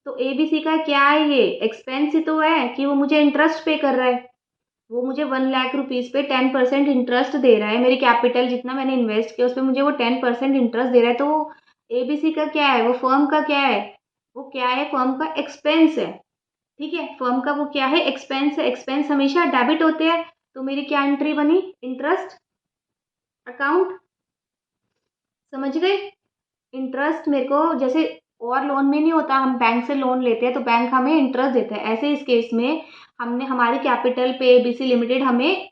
Speaker 1: तो ABC का क्या है, ये एक्सपेंस ही तो है कि वो मुझे इंटरेस्ट पे कर रहा है। वो मुझे 1 लाख रुपीज़ पे 10% इंटरेस्ट दे रहा है। मेरी कैपिटल जितना मैंने इन्वेस्ट किया उस पर मुझे वो 10% इंटरेस्ट दे रहा है। तो वो ABC का क्या है, वो फर्म का क्या है, वो क्या है, फर्म का एक्सपेंस है। ठीक है, फर्म का वो क्या है, एक्सपेंस है। एक्सपेंस हमेशा डेबिट होते हैं। तो मेरी क्या एंट्री बनी, इंटरेस्ट अकाउंट। समझ गए, इंटरेस्ट मेरे को जैसे और लोन में नहीं होता, हम बैंक से लोन लेते हैं तो बैंक हमें इंटरेस्ट देता है, ऐसे इस केस में हमने हमारी कैपिटल पे ABC लिमिटेड हमें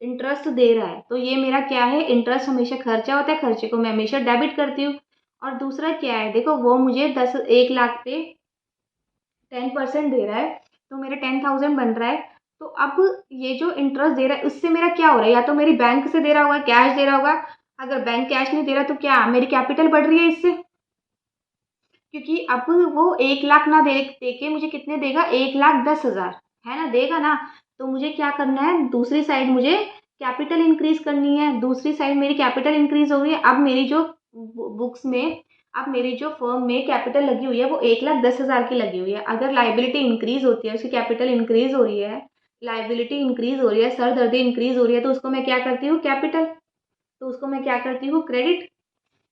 Speaker 1: इंटरेस्ट दे रहा है। तो ये मेरा क्या है, इंटरेस्ट हमेशा खर्चा होता है, खर्चे को मैं हमेशा डेबिट करती हूँ। और दूसरा क्या है, देखो वो मुझे 1 लाख पे 10% दे रहा है, तो मेरा 10,000 बन रहा है। तो अब ये जो इंटरेस्ट दे रहा है उससे मेरा क्या हो रहा है, या तो मेरी बैंक से दे रहा होगा, कैश दे रहा होगा। अगर बैंक कैश नहीं दे रहा तो क्या मेरी कैपिटल बढ़ रही है इससे, क्योंकि अब वो 1 लाख ना दे के मुझे कितने देगा, 1,10,000, है ना, देगा ना। तो मुझे क्या करना है, दूसरी साइड मुझे कैपिटल इंक्रीज करनी है। दूसरी साइड मेरी कैपिटल इंक्रीज हो गई है। अब मेरी जो बुक्स में, अब मेरी जो फर्म में कैपिटल लगी हुई है वो 1,10,000 की लगी हुई है। अगर लाइबिलिटी इंक्रीज होती है, उसकी कैपिटल इंक्रीज हो रही है, लाइबिलिटी इंक्रीज हो रही है, सरदर्दी इंक्रीज हो रही है, तो उसको मैं क्या करती हूँ, कैपिटल, तो उसको मैं क्या करती हूँ, क्रेडिट।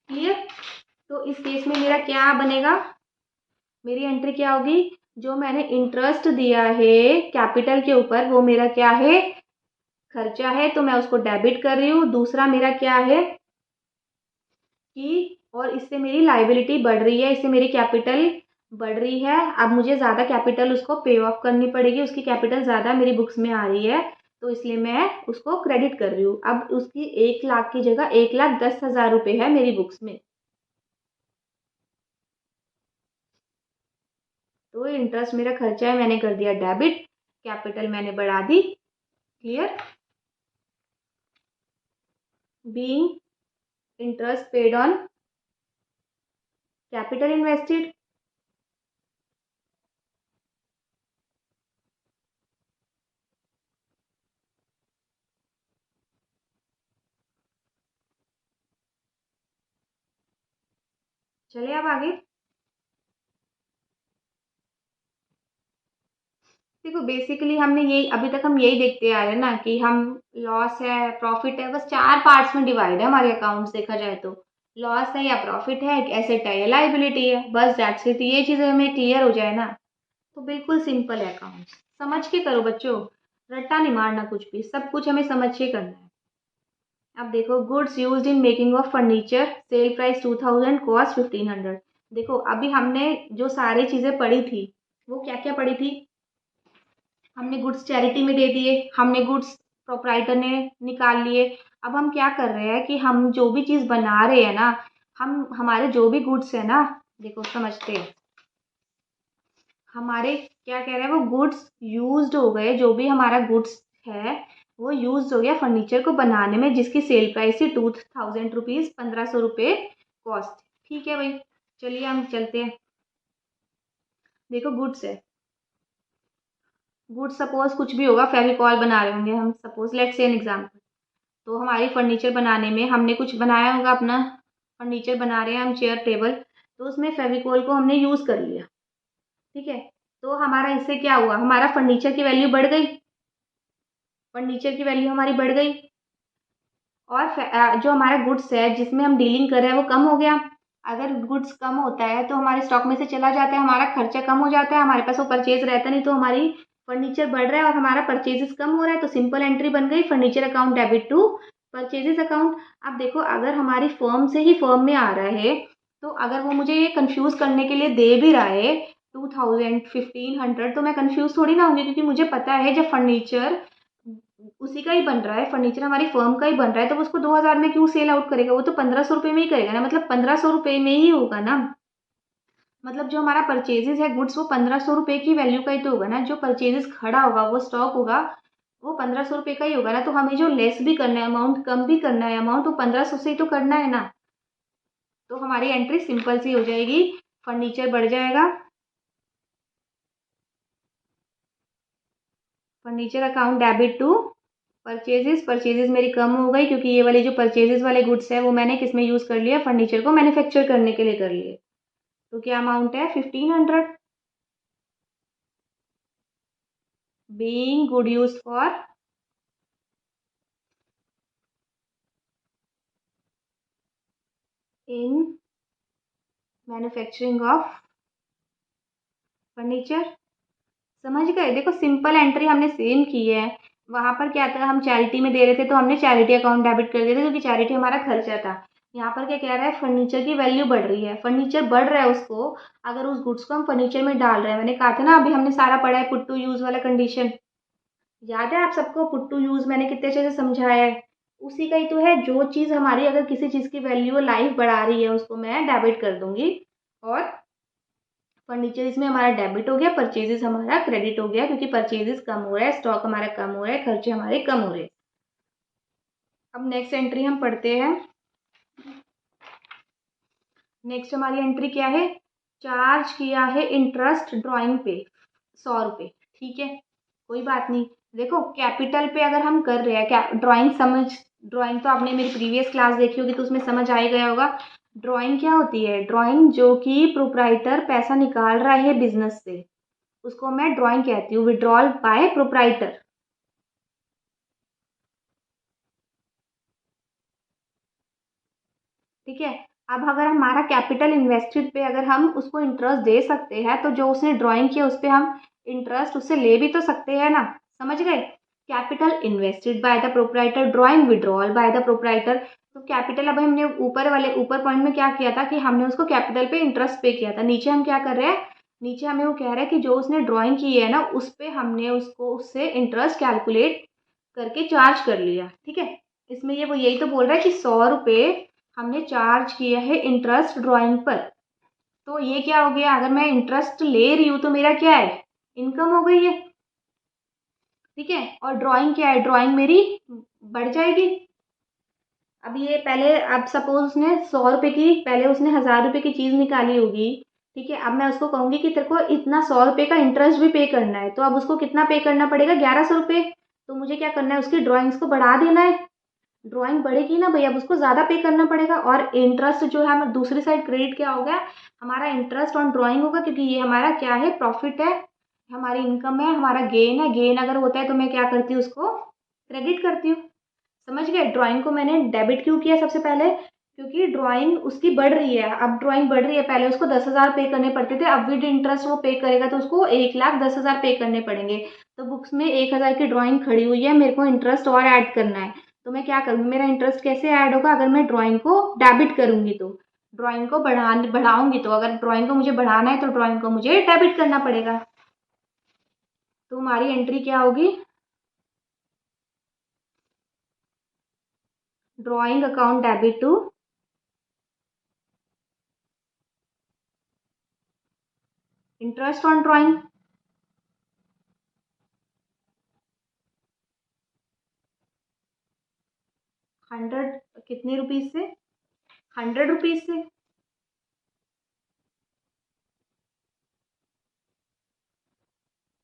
Speaker 1: क्लियर। तो इस केस में मेरा क्या बनेगा, मेरी एंट्री क्या होगी, जो मैंने इंटरेस्ट दिया है कैपिटल के ऊपर वो मेरा क्या है, खर्चा है, तो मैं उसको डेबिट कर रही हूँ। दूसरा मेरा क्या है कि, और इससे मेरी लाइबिलिटी बढ़ रही है, इससे मेरी कैपिटल बढ़ रही है। अब मुझे ज़्यादा कैपिटल उसको पे ऑफ करनी पड़ेगी, उसकी कैपिटल ज़्यादा मेरी बुक्स में आ रही है, तो इसलिए मैं उसको क्रेडिट कर रही हूँ। अब उसकी 1 लाख की जगह 1,10,000 रुपये है मेरी बुक्स में। तो इंटरेस्ट मेरा खर्चा है, मैंने कर दिया डेबिट, कैपिटल मैंने बढ़ा दी। Clear. Being interest paid on capital invested. चलिए अब आगे देखो, बेसिकली हमने यही अभी तक हम यही देखते आ रहे हैं ना कि हम लॉस है, प्रॉफिट है, बस 4 पार्ट्स में डिवाइड है हमारे अकाउंट्स देखा जाए तो। लॉस है या प्रॉफिट है, एसेट है या लाइबिलिटी है, बस दैट्स इट। ये चीज़ें हमें क्लियर हो जाए ना तो बिल्कुल सिंपल है अकाउंट्स। समझ के करो बच्चों, रट्टा नहीं मारना, कुछ भी सब कुछ हमें समझ के करना है। अब देखो, goods used in making of furniture, sale price 2000, cost 1500। देखो अभी हमने जो सारी चीज़ें पढ़ी थी वो क्या क्या पढ़ी थी। हमने गुड्स चैरिटी में दे दिए, हमने गुड्स प्रोप्राइटर ने निकाल लिए। अब हम क्या कर रहे हैं कि हम जो भी चीज़ बना रहे हैं ना, हम हमारे जो भी गुड्स है ना, देखो समझते हैं, हमारे क्या कह रहे हैं वो गुड्स यूज्ड हो गए, जो भी हमारा गुड्स है वो यूज्ड हो गया फर्नीचर को बनाने में, जिसकी सेल प्राइस थी 2000 रुपीज़, 1500 रुपये कॉस्ट। ठीक है भाई, चलिए हम चलते हैं। देखो गुड्स है, गुड्स सपोज कुछ भी होगा, फेविकॉल बना रहे होंगे हम, suppose let's say an example. तो हमारी फर्नीचर बनाने में हमने कुछ बनाया होगा, अपना फर्नीचर बना रहे हैं हम, चेयर टेबल, तो उसमें फेविकॉल को हमने यूज़ कर लिया। ठीक है, तो हमारा इससे क्या हुआ, हमारा फर्नीचर की वैल्यू बढ़ गई, फर्नीचर की वैल्यू हमारी बढ़ गई, और जो हमारा गुड्स है जिसमें हम डीलिंग कर रहे हैं वो कम हो गया। अगर गुड्स कम होता है तो हमारे स्टॉक में से चला जाता है, हमारा खर्चा कम हो जाता है, हमारे पास वो परचेज रहता नहीं, तो हमारी फर्नीचर बढ़ रहा है और हमारा परचेजेस कम हो रहा है, तो सिंपल एंट्री बन गई, furniture account debit to purchases account. अब देखो, अगर हमारी फर्म से ही फर्म में आ रहा है, तो अगर वो मुझे ये कंफ्यूज करने के लिए दे भी रहा है 2000, 1500, तो मैं कंफ्यूज थोड़ी ना होंगी, क्योंकि मुझे पता है जब फर्नीचर उसी का ही बन रहा है, फर्नीचर हमारी फर्म का ही बन रहा है, तो वो उसको 2000 में क्यों सेल आउट करेगा, वो तो 1500 रुपये में ही करेगा ना, मतलब 1500 रुपये में ही होगा ना। मतलब जो हमारा परचेजेस है गुड्स, वो 1500 रुपये की वैल्यू का ही तो होगा ना, जो परचेजेस खड़ा होगा वो स्टॉक होगा, वो 1500 रुपये का ही होगा ना। तो हमें जो लेस भी करना है अमाउंट, कम भी करना है अमाउंट, वो 1500 से ही तो करना है ना। तो हमारी एंट्री सिंपल सी हो जाएगी, फर्नीचर बढ़ जाएगा, furniture account debit to purchases, purchases मेरी कम हो गई, क्योंकि ये वाले जो परचेजेस वाले गुड्स है वो मैंने किस में यूज़ कर लिया, फर्नीचर को मैन्युफैक्चर करने के लिए कर लिए। तो क्या अमाउंट है, 1500, being good use for in manufacturing of furniture. समझ गए, देखो सिंपल एंट्री हमने सेम की है। वहां पर क्या था, हम चैरिटी में दे रहे थे तो हमने चैरिटी अकाउंट डेबिट कर दिया था, क्योंकि चैरिटी हमारा खर्चा था। यहाँ पर क्या कह रहा है, फर्नीचर की वैल्यू बढ़ रही है, फर्नीचर बढ़ रहा है उसको, अगर उस गुड्स को हम फर्नीचर में डाल रहे हैं, मैंने कहा था ना अभी हमने सारा पढ़ा है पुट टू यूज वाला कंडीशन, याद है आप सबको, पुट टू यूज मैंने कितने अच्छे से समझाया है। उसी का ही तो है, जो चीज़ हमारी अगर किसी चीज़ की वैल्यू लाइफ बढ़ा रही है उसको मैं डेबिट कर दूंगी, और फर्नीचर इसमें हमारा डेबिट हो गया, परचेजेस हमारा क्रेडिट हो गया, क्योंकि परचेजेस कम हो रहा है, स्टॉक हमारा कम हो रहा है, खर्चे हमारे कम हो रहे हैं। अब नेक्स्ट एंट्री हम पढ़ते हैं। नेक्स्ट हमारी एंट्री क्या है, चार्ज किया है इंटरेस्ट ड्राइंग पे 100 रुपये। ठीक है, कोई बात नहीं। देखो कैपिटल पे अगर हम कर रहे हैं, क्या ड्राइंग समझ, ड्राइंग तो आपने मेरी प्रीवियस क्लास देखी होगी तो उसमें समझ आ ही गया होगा। ड्राइंग क्या होती है, ड्राइंग जो कि प्रोप्राइटर पैसा निकाल रहा है बिजनेस से, उसको मैं ड्राइंग कहती हूँ, विड्रॉल बाय प्रोप्राइटर। ठीक है, अब अगर हमारा कैपिटल इन्वेस्टेड पे अगर हम उसको इंटरेस्ट दे सकते हैं, तो जो उसने ड्राइंग किया उस पर हम इंटरेस्ट उससे ले भी तो सकते हैं ना। समझ गए, capital invested by the proprietor, drawing withdrawal by the proprietor. तो कैपिटल, अब हमने ऊपर पॉइंट में क्या किया था कि हमने उसको कैपिटल पे इंटरेस्ट पे किया था, नीचे हम क्या कर रहे हैं, नीचे हमें वो कह रहा है कि जो उसने ड्राइंग की है ना उस पे हमने उसको उससे इंटरेस्ट कैलकुलेट करके चार्ज कर लिया। ठीक है, इसमें ये वो यही तो बोल रहा है कि 100 रुपये हमने चार्ज किया है इंटरेस्ट ड्राइंग पर। तो ये क्या हो गया, अगर मैं इंटरेस्ट ले रही हूँ तो मेरा क्या है, इनकम हो गई है। ठीक है, और ड्राइंग क्या है, ड्राइंग मेरी बढ़ जाएगी। अब ये पहले, अब सपोज उसने 100 रुपये की, पहले उसने 1000 रुपये की चीज़ निकाली होगी। ठीक है, अब मैं उसको कहूँगी कि तेरे को इतना 100 रुपये का इंटरेस्ट भी पे करना है, तो अब उसको कितना पे करना पड़ेगा, 1100 रुपये। तो मुझे क्या करना है, उसकी ड्राइंग्स को बढ़ा देना है, ड्राइंग बढ़ेगी ना भैया, अब उसको ज़्यादा पे करना पड़ेगा। और इंटरेस्ट जो है हमें दूसरी साइड क्रेडिट क्या हो गया, हमारा इंटरेस्ट ऑन ड्राइंग होगा, क्योंकि ये हमारा क्या है, प्रॉफिट है, हमारी इनकम है, हमारा गेन है। गेन अगर होता है तो मैं क्या करती हूँ, उसको क्रेडिट करती हूँ। समझ गए, ड्राइंग को मैंने डेबिट क्यों किया सबसे पहले, क्योंकि ड्राइंग उसकी बढ़ रही है, अब ड्राइंग बढ़ रही है, पहले उसको 10,000 पे करने पड़ते थे, अब विद इंटरेस्ट वो पे करेगा तो उसको 1,10,000 पे करने पड़ेंगे। तो बुक्स में 1,000 की ड्राइंग खड़ी हुई है, मेरे को इंटरेस्ट और ऐड करना है, तो मैं क्या करूँगी, मेरा इंटरेस्ट कैसे ऐड होगा, अगर मैं ड्राइंग को डेबिट करूँगी तो, ड्राइंग को बढ़ाऊंगी तो, अगर ड्राइंग को मुझे बढ़ाना है तो ड्राइंग को मुझे डेबिट करना पड़ेगा। तो हमारी एंट्री क्या होगी, drawing account debit to interest on drawing. 100 कितने रुपीज से, 100 रुपीज से।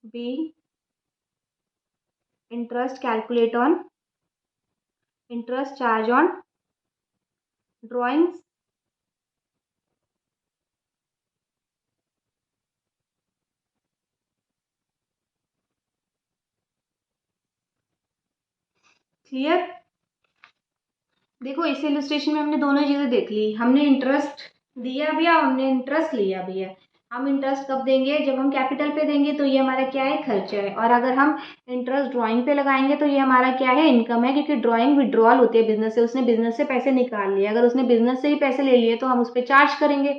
Speaker 1: Be interest calculate on interest charge on drawings. Clear. देखो इस इलस्ट्रेशन में हमने दोनों चीजें देख ली, हमने इंटरेस्ट दिया भी है, हमने इंटरेस्ट लिया भी है। हम इंटरेस्ट कब देंगे, जब हम कैपिटल पे देंगे तो ये हमारा क्या है, खर्चा है, और अगर हम इंटरेस्ट ड्राइंग पे लगाएंगे तो ये हमारा क्या है, इनकम है, क्योंकि ड्राइंग विड्रॉल होती है बिजनेस से, उसने बिजनेस से पैसे निकाल लिए, अगर उसने बिजनेस से ही पैसे ले लिए तो हम उस पर चार्ज करेंगे।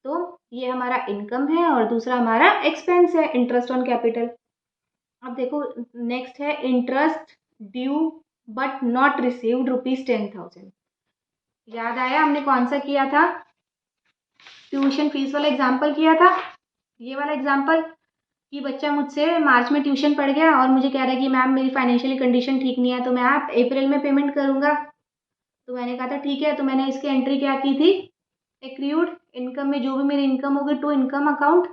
Speaker 1: तो ये हमारा इनकम है और दूसरा हमारा एक्सपेंस है, इंटरेस्ट ऑन कैपिटल। अब देखो नेक्स्ट है interest due but not received ₹10,000। याद आया हमने कौन सा किया था, ट्यूशन फीस वाला एग्जाम्पल किया था, ये वाला एग्जाम्पल, कि बच्चा मुझसे मार्च में ट्यूशन पढ़ गया और मुझे कह रहा है कि मैम मेरी फाइनेंशियली कंडीशन ठीक नहीं है, तो मैं आप अप्रैल में पेमेंट करूंगा। तो मैंने कहा था ठीक है, तो मैंने इसकी एंट्री क्या की थी, एक्रूड इनकम में जो भी मेरी इनकम होगी to income account.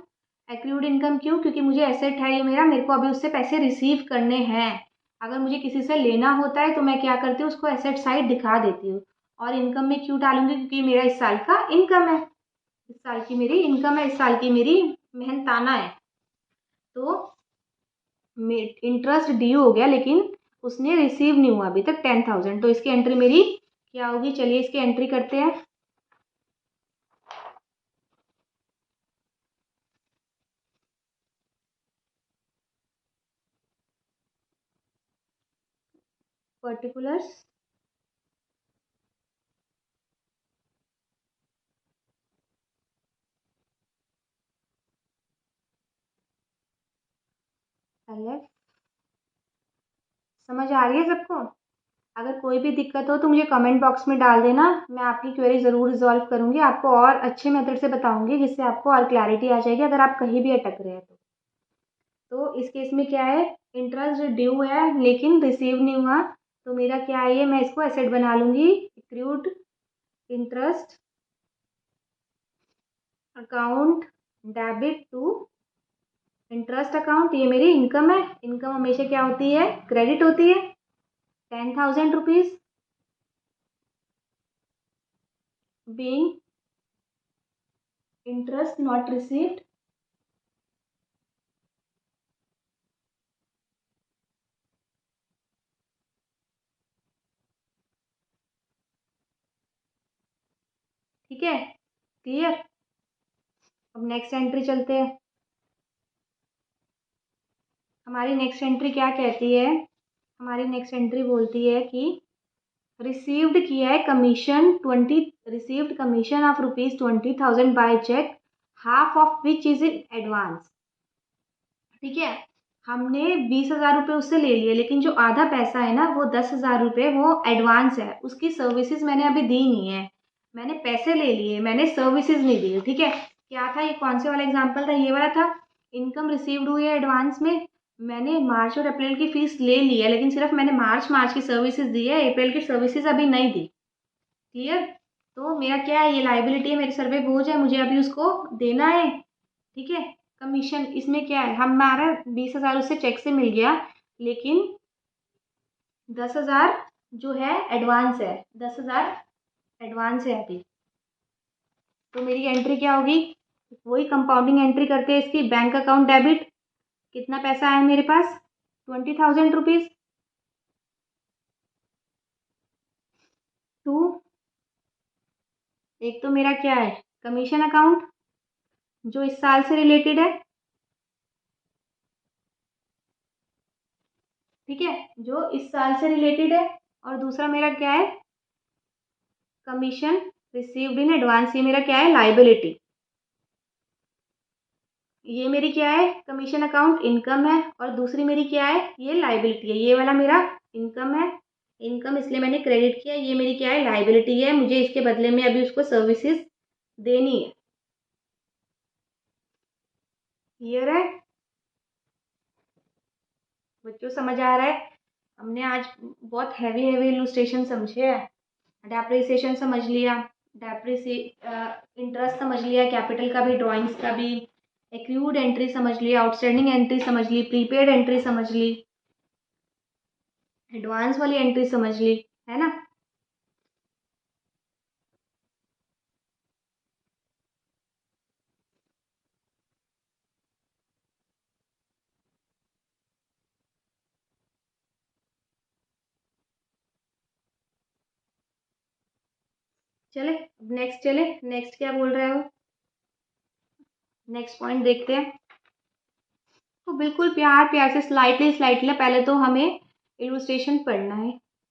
Speaker 1: Accrued income क्यों, क्योंकि मुझे एसेट है ये मेरे को अभी उससे पैसे रिसीव करने हैं, अगर मुझे किसी से लेना होता है तो मैं क्या करती हूँ, उसको एसेट साइड दिखा देती हूँ। और इनकम में क्यों डालूंगी, क्योंकि मेरा इस साल का इनकम है, इस साल की मेरी इनकम है, इस साल की मेरी मेहनताना है। तो इंटरेस्ट ड्यू हो गया लेकिन उसने रिसीव नहीं हुआ अभी तक 10,000, तो इसकी एंट्री मेरी क्या होगी, चलिए इसकी एंट्री करते हैं। Particulars LF. समझ आ रही है सबको, अगर कोई भी दिक्कत हो तो मुझे कमेंट बॉक्स में डाल देना, मैं आपकी क्वेरी ज़रूर रिजॉल्व करूंगी, आपको और अच्छे मेथड से बताऊंगी जिससे आपको और क्लैरिटी आ जाएगी अगर आप कहीं भी अटक रहे हैं तो इस केस में क्या है, इंटरेस्ट ड्यू है लेकिन रिसीव नहीं हुआ, तो मेरा क्या है, ये मैं इसको एसेट बना लूंगी, accrued interest account debit to interest account. ये मेरी इनकम है, इनकम हमेशा क्या होती है, क्रेडिट होती है, 10,000 rupees being interest not received. ठीक है, क्लियर। अब नेक्स्ट एंट्री चलते हैं, हमारी नेक्स्ट एंट्री क्या कहती है, हमारी नेक्स्ट एंट्री बोलती है कि रिसीव्ड किया है commission 20 by cheque, half of which is in advance. ठीक है, हमने 20,000 रुपये उससे ले लिए लेकिन जो आधा पैसा है ना वो 10,000 रुपये वो एडवांस है, उसकी सर्विसेज मैंने अभी दी नहीं है, मैंने पैसे ले लिए, मैंने सर्विसेज नहीं दी। ठीक है, क्या था ये, कौन से वाला एग्जाम्पल था, ये वाला था, इनकम रिसीव्ड हुई है एडवांस में, मैंने मार्च और अप्रैल की फीस ले ली है लेकिन सिर्फ मैंने मार्च की सर्विसेज दी है, अप्रैल की सर्विसेज अभी नहीं दी। क्लियर। तो मेरा क्या है, ये लाइबिलिटी है, मेरे सर पे बोझ है, मुझे अभी उसको देना है। ठीक है, कमीशन इसमें क्या है, हमारा 20,000 उससे चेक से मिल गया लेकिन 10,000 जो है एडवांस है, 10,000 एडवांस है अभी। तो मेरी एंट्री क्या होगी, वही कंपाउंडिंग एंट्री करते हैं इसकी, बैंक अकाउंट डेबिट, कितना पैसा है मेरे पास, 20,000 रुपीज टू एक तो मेरा क्या है, कमीशन अकाउंट जो इस साल से रिलेटेड है, ठीक है, जो इस साल से रिलेटेड है। और दूसरा मेरा क्या है, कमीशन रिसीव्ड इन एडवांस, ये मेरा क्या है, लाइबिलिटी। ये मेरी क्या है, कमीशन अकाउंट इनकम है, और दूसरी मेरी क्या है, ये लाइबिलिटी है। ये वाला मेरा इनकम है, इनकम इसलिए मैंने क्रेडिट किया। ये मेरी क्या है, लाइबिलिटी है, मुझे इसके बदले में अभी उसको सर्विसेज देनी है। क्लियर है बच्चों, समझ आ रहा है? हमने आज बहुत हैवी हैवी इलुस्ट्रेशन समझे हैं। डेप्रिसिएशन समझ लिया, डेप्रिसी इंटरेस्ट समझ लिया, कैपिटल का भी, ड्राइंग्स का भी, एक्रूड एंट्री समझ लिया, आउटस्टैंडिंग एंट्री समझ ली, प्रीपेड एंट्री समझ ली, एडवांस वाली एंट्री समझ ली, है ना। चले नेक्स्ट, चले नेक्स्ट क्या बोल रहे हो, नेक्स्ट पॉइंट देखते हैं। तो बिल्कुल प्यार प्यार से, स्लाइटली स्लाइटली, पहले तो हमें इलुस्ट्रेशन पढ़ना है,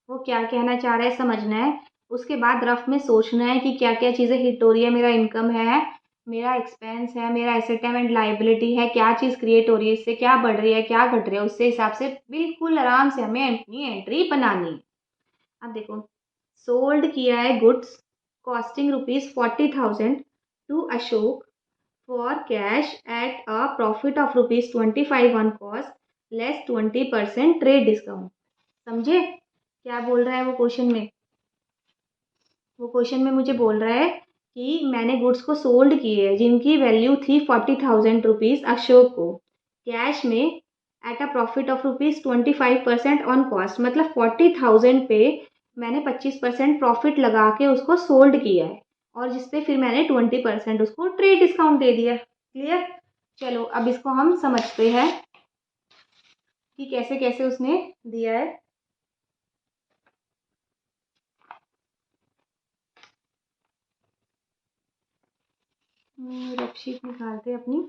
Speaker 1: वो क्या कहना चाह रहा है समझना है। उसके बाद रफ में सोचना है कि क्या क्या चीज़ें हिट हो रही है, मेरा इनकम है, मेरा एक्सपेंस है, मेरा एसेट एंड लाइबिलिटी है, क्या चीज़ क्रिएट हो रही है, इससे क्या बढ़ रही है, क्या घट रही है, उससे हिसाब से बिल्कुल आराम से हमें अपनी एंट्री बनानी है। अब देखो, सोल्ड किया है goods costing ₹40,000 to Ashok for cash at a profit of ₹25 on cost less 20% trade discount. समझे क्या बोल रहा है वो क्वेश्चन में? वो क्वेश्चन में मुझे बोल रहा है कि मैंने गुड्स को सोल्ड किए हैं जिनकी वैल्यू थी ₹40,000 अशोक को, कैश में eight a profit of ₹25% on cost, मतलब 40,000 पे मैंने 25% प्रॉफिट लगा के उसको सोल्ड किया है, और जिसपे फिर मैंने 20% उसको ट्रेड डिस्काउंट दे दिया। क्लियर? चलो अब इसको हम समझते हैं कि कैसे कैसे उसने दिया है। रफशीट निकालते हैं अपनी।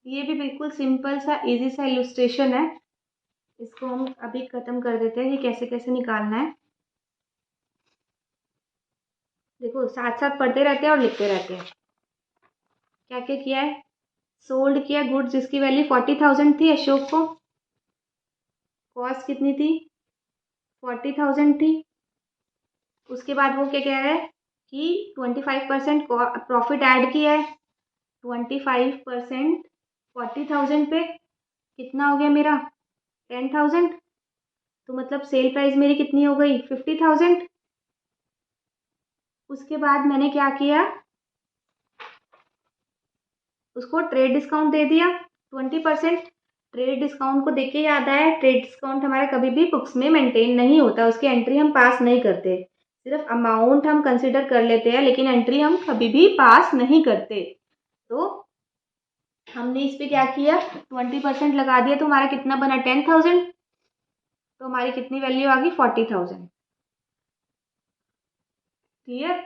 Speaker 1: ये भी बिल्कुल सिंपल सा इजी सा इलुस्ट्रेशन है, इसको हम अभी खत्म कर देते हैं कि कैसे कैसे निकालना है। देखो साथ साथ पढ़ते रहते हैं और लिखते रहते हैं। क्या क्या किया है, सोल्ड किया गुड्स जिसकी वैल्यू 40,000 थी अशोक को, कॉस्ट कितनी थी, 40,000 थी। उसके बाद वो क्या कह रहा है कि 25% प्रॉफिट ऐड किया है, 25% 40,000 पे कितना हो गया मेरा, 10,000। तो मतलब सेल प्राइस मेरी कितनी हो गई, 50,000। उसके बाद मैंने क्या किया, उसको ट्रेड डिस्काउंट दे दिया 20%। ट्रेड डिस्काउंट को देख के याद आया, ट्रेड डिस्काउंट हमारा कभी भी बुक्स में मेंटेन नहीं होता, उसकी एंट्री हम पास नहीं करते, सिर्फ अमाउंट हम कंसिडर कर लेते हैं, लेकिन एंट्री हम कभी भी पास नहीं करते। तो हमने इस पे क्या किया, 20% लगा दिया, तो हमारा कितना बना, 10,000। तो हमारी कितनी वैल्यू आ गई, 40,000। क्लियर?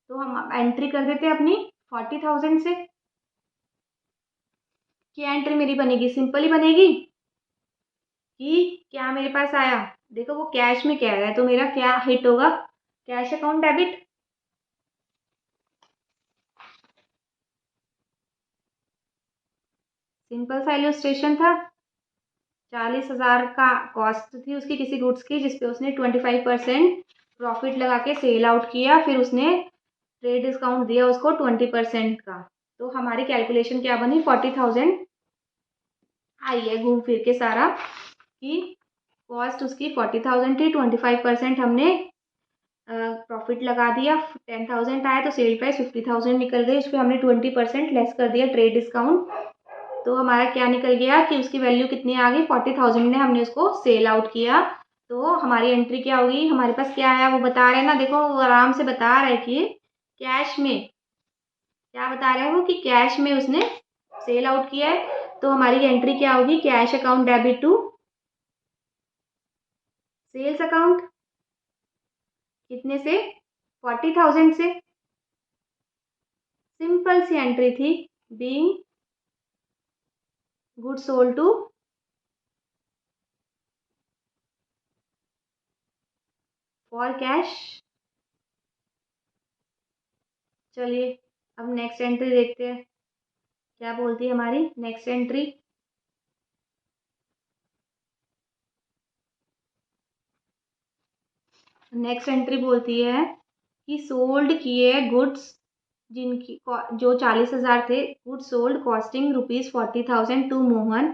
Speaker 1: तो हम एंट्री कर देते हैं अपनी 40,000 से। क्या एंट्री मेरी बनेगी, सिंपल ही बनेगी कि क्या मेरे पास आया, देखो वो कैश में कह रहा है, तो मेरा क्या हिट होगा, कैश अकाउंट डेबिट। सिंपल सा इलस्ट्रेशन था। 40,000 का कॉस्ट थी उसकी किसी गुड्स की, जिसपे उसने 25% प्रॉफिट लगा के सेल आउट किया, फिर उसने ट्रेड डिस्काउंट दिया उसको 20% का। तो हमारी कैलकुलेशन क्या बनी, 40,000 आई है घूम फिर के सारा, कि कॉस्ट उसकी 40,000 थी, 25% हमने प्रॉफिट लगा दिया, 10,000 आया, तो सेल प्राइस 50,000 निकल गई, उस पर हमने 20% लेस कर दिया ट्रेड डिस्काउंट। तो हमारा क्या निकल गया कि उसकी वैल्यू कितनी आ गई, 40,000 में हमने उसको सेल आउट किया। तो हमारी एंट्री क्या होगी, हमारे पास क्या आया वो बता रहे हैं ना, देखो वो आराम से बता रहा है कि कैश में, क्या बता रहा है वो, कि कैश में उसने सेल आउट किया है। तो हमारी एंट्री क्या होगी, cash account debit to sales account कितने से, 40,000 से। सिंपल सी एंट्री थी, being good sold to for cash. चलिए अब नेक्स्ट एंट्री देखते हैं क्या बोलती है हमारी नेक्स्ट एंट्री। नेक्स्ट एंट्री बोलती है कि सोल्ड किए गुड्स जिनकी जो 40,000 थे, good sold costing ₹40,000 to Mohan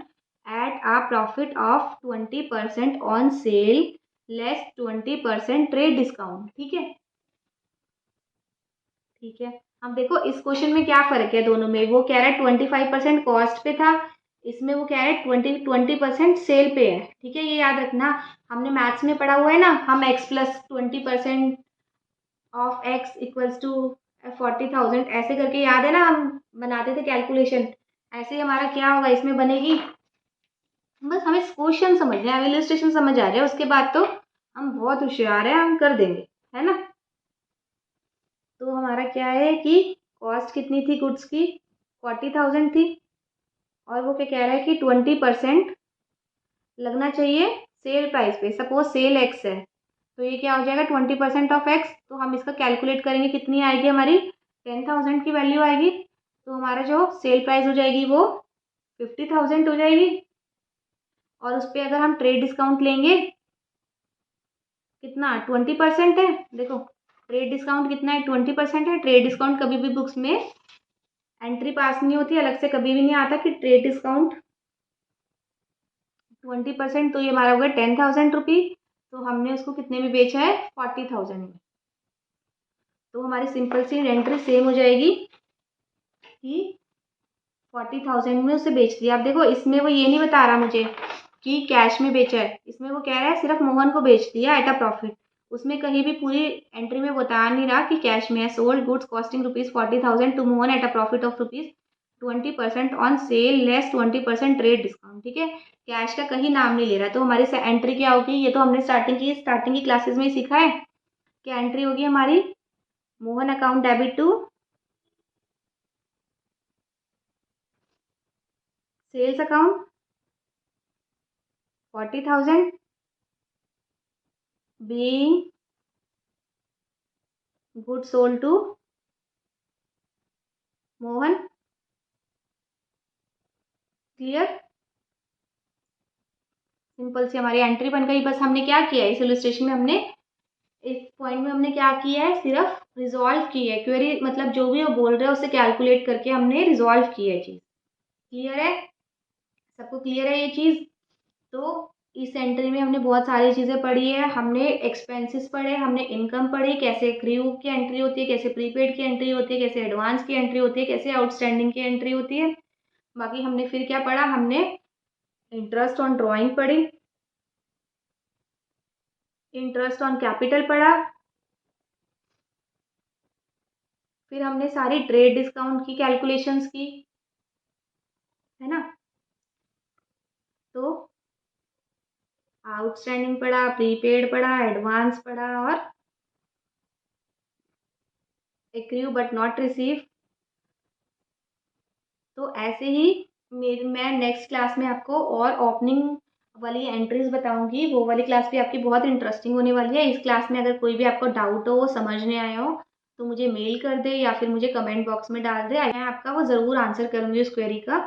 Speaker 1: at a profit of 20% on sale less 20% trade discount. ठीक है, ठीक है। अब देखो इस क्वेश्चन में क्या फर्क है दोनों में, वो कह रहा है 25% कॉस्ट पे था, इसमें वो कह रहा है 20% सेल पे है। ठीक है, ये याद रखना, हमने मैथ्स में पढ़ा हुआ है ना, हम x plus 20% of x equals to 40,000 ऐसे करके, याद है ना, हम बनाते थे कैलकुलेशन। ऐसे ही हमारा क्या होगा इसमें बनेगी, बस हमें क्वेश्चन समझना है, इलस्ट्रेशन समझ आ जाए, उसके बाद तो हम बहुत होशियार है, हम कर देंगे, है ना। तो हमारा क्या है कि कॉस्ट कितनी थी गुड्स की, 40,000 थी, और वो क्या कह रहा है कि 20% लगना चाहिए सेल प्राइस पे। सपोज सेल एक्स है, तो ये क्या हो जाएगा 20% ऑफ एक्स, तो हम इसका कैलकुलेट करेंगे, कितनी आएगी हमारी 10,000 की वैल्यू आएगी। तो हमारा जो सेल प्राइस हो जाएगी वो 50,000 हो जाएगी, और उस पर अगर हम ट्रेड डिस्काउंट लेंगे कितना 20% है। देखो ट्रेड डिस्काउंट कितना है, 20% है। ट्रेड डिस्काउंट कभी भी बुक्स में एंट्री पास नहीं होती, अलग से कभी भी नहीं आता कि ट्रेड डिस्काउंट 20%, तो ये हमारा हो गया 10,000 रुपी। तो हमने उसको कितने में बेचा है, 40,000 में। तो हमारी सिंपल सी एंट्री सेम हो जाएगी कि 40,000 में उसे बेच दिया। अब देखो इसमें वो ये नहीं बता रहा मुझे कि कैश में बेचा है, इसमें वो कह रहा है सिर्फ मोहन को बेच दिया एट अ प्रॉफिट। उसमें कहीं भी पूरी एंट्री में बता नहीं रहा कि कैश में है। Sold goods costing ₹40,000 to Mohan at a profit of ₹20% on sale less 20% trade discount. ठीक है, कैश का कहीं नाम नहीं ले रहा, तो हमारी एंट्री क्या होगी, ये तो हमने स्टार्टिंग की क्लासेस में ही सीखा है कि एंट्री होगी हमारी Mohan account debit to sales account 40,000 being goods sold to Mohan. Clear, simple सी हमारी एंट्री बन गई। बस हमने क्या किया है इस इलस्ट्रेशन में, हमने इस पॉइंट में हमने क्या किया है, सिर्फ रिजॉल्व की है क्वेरी, मतलब जो भी वो बोल रहे हैं उसे कैलकुलेट करके हमने रिजॉल्व की है चीज। क्लियर है, सबको क्लियर है ये चीज। तो इस एंट्री में हमने बहुत सारी चीज़ें पढ़ी है, हमने एक्सपेंसेस पढ़े, हमने इनकम पढ़ी, कैसे क्रू की एंट्री होती है, कैसे प्रीपेड की एंट्री होती है, कैसे एडवांस की एंट्री होती है, कैसे आउटस्टैंडिंग की एंट्री होती है। बाकी हमने फिर क्या पढ़ा, हमने इंटरेस्ट ऑन ड्राइंग पढ़ी, इंटरेस्ट ऑन कैपिटल पढ़ा, फिर हमने सारी ट्रेड डिस्काउंट की कैलकुलेशंस की, है ना। तो आउटस्टैंडिंग पढ़ा, प्रीपेड पढ़ा, एडवांस पढ़ा, और एक्रू बट नॉट रिसीव। तो ऐसे ही मैं नेक्स्ट क्लास में आपको और ओपनिंग वाली एंट्रीज बताऊंगी, वो वाली क्लास भी आपकी बहुत इंटरेस्टिंग होने वाली है। इस क्लास में अगर कोई भी आपको डाउट हो, वो समझ नहीं आया हो, तो मुझे मेल कर दे या फिर मुझे कमेंट बॉक्स में डाल दे, मैं आपका वो ज़रूर आंसर करूँगी उस क्वेरी का।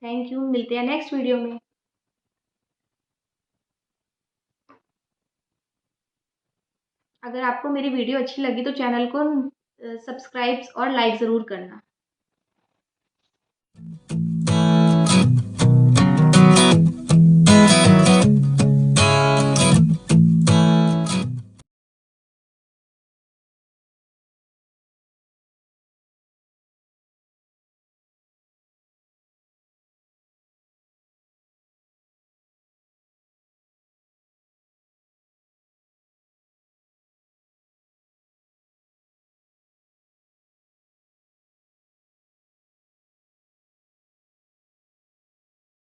Speaker 1: थैंक यू, मिलते हैं नेक्स्ट वीडियो में। अगर आपको मेरी वीडियो अच्छी लगी तो चैनल को सब्सक्राइब और लाइक ज़रूर करना।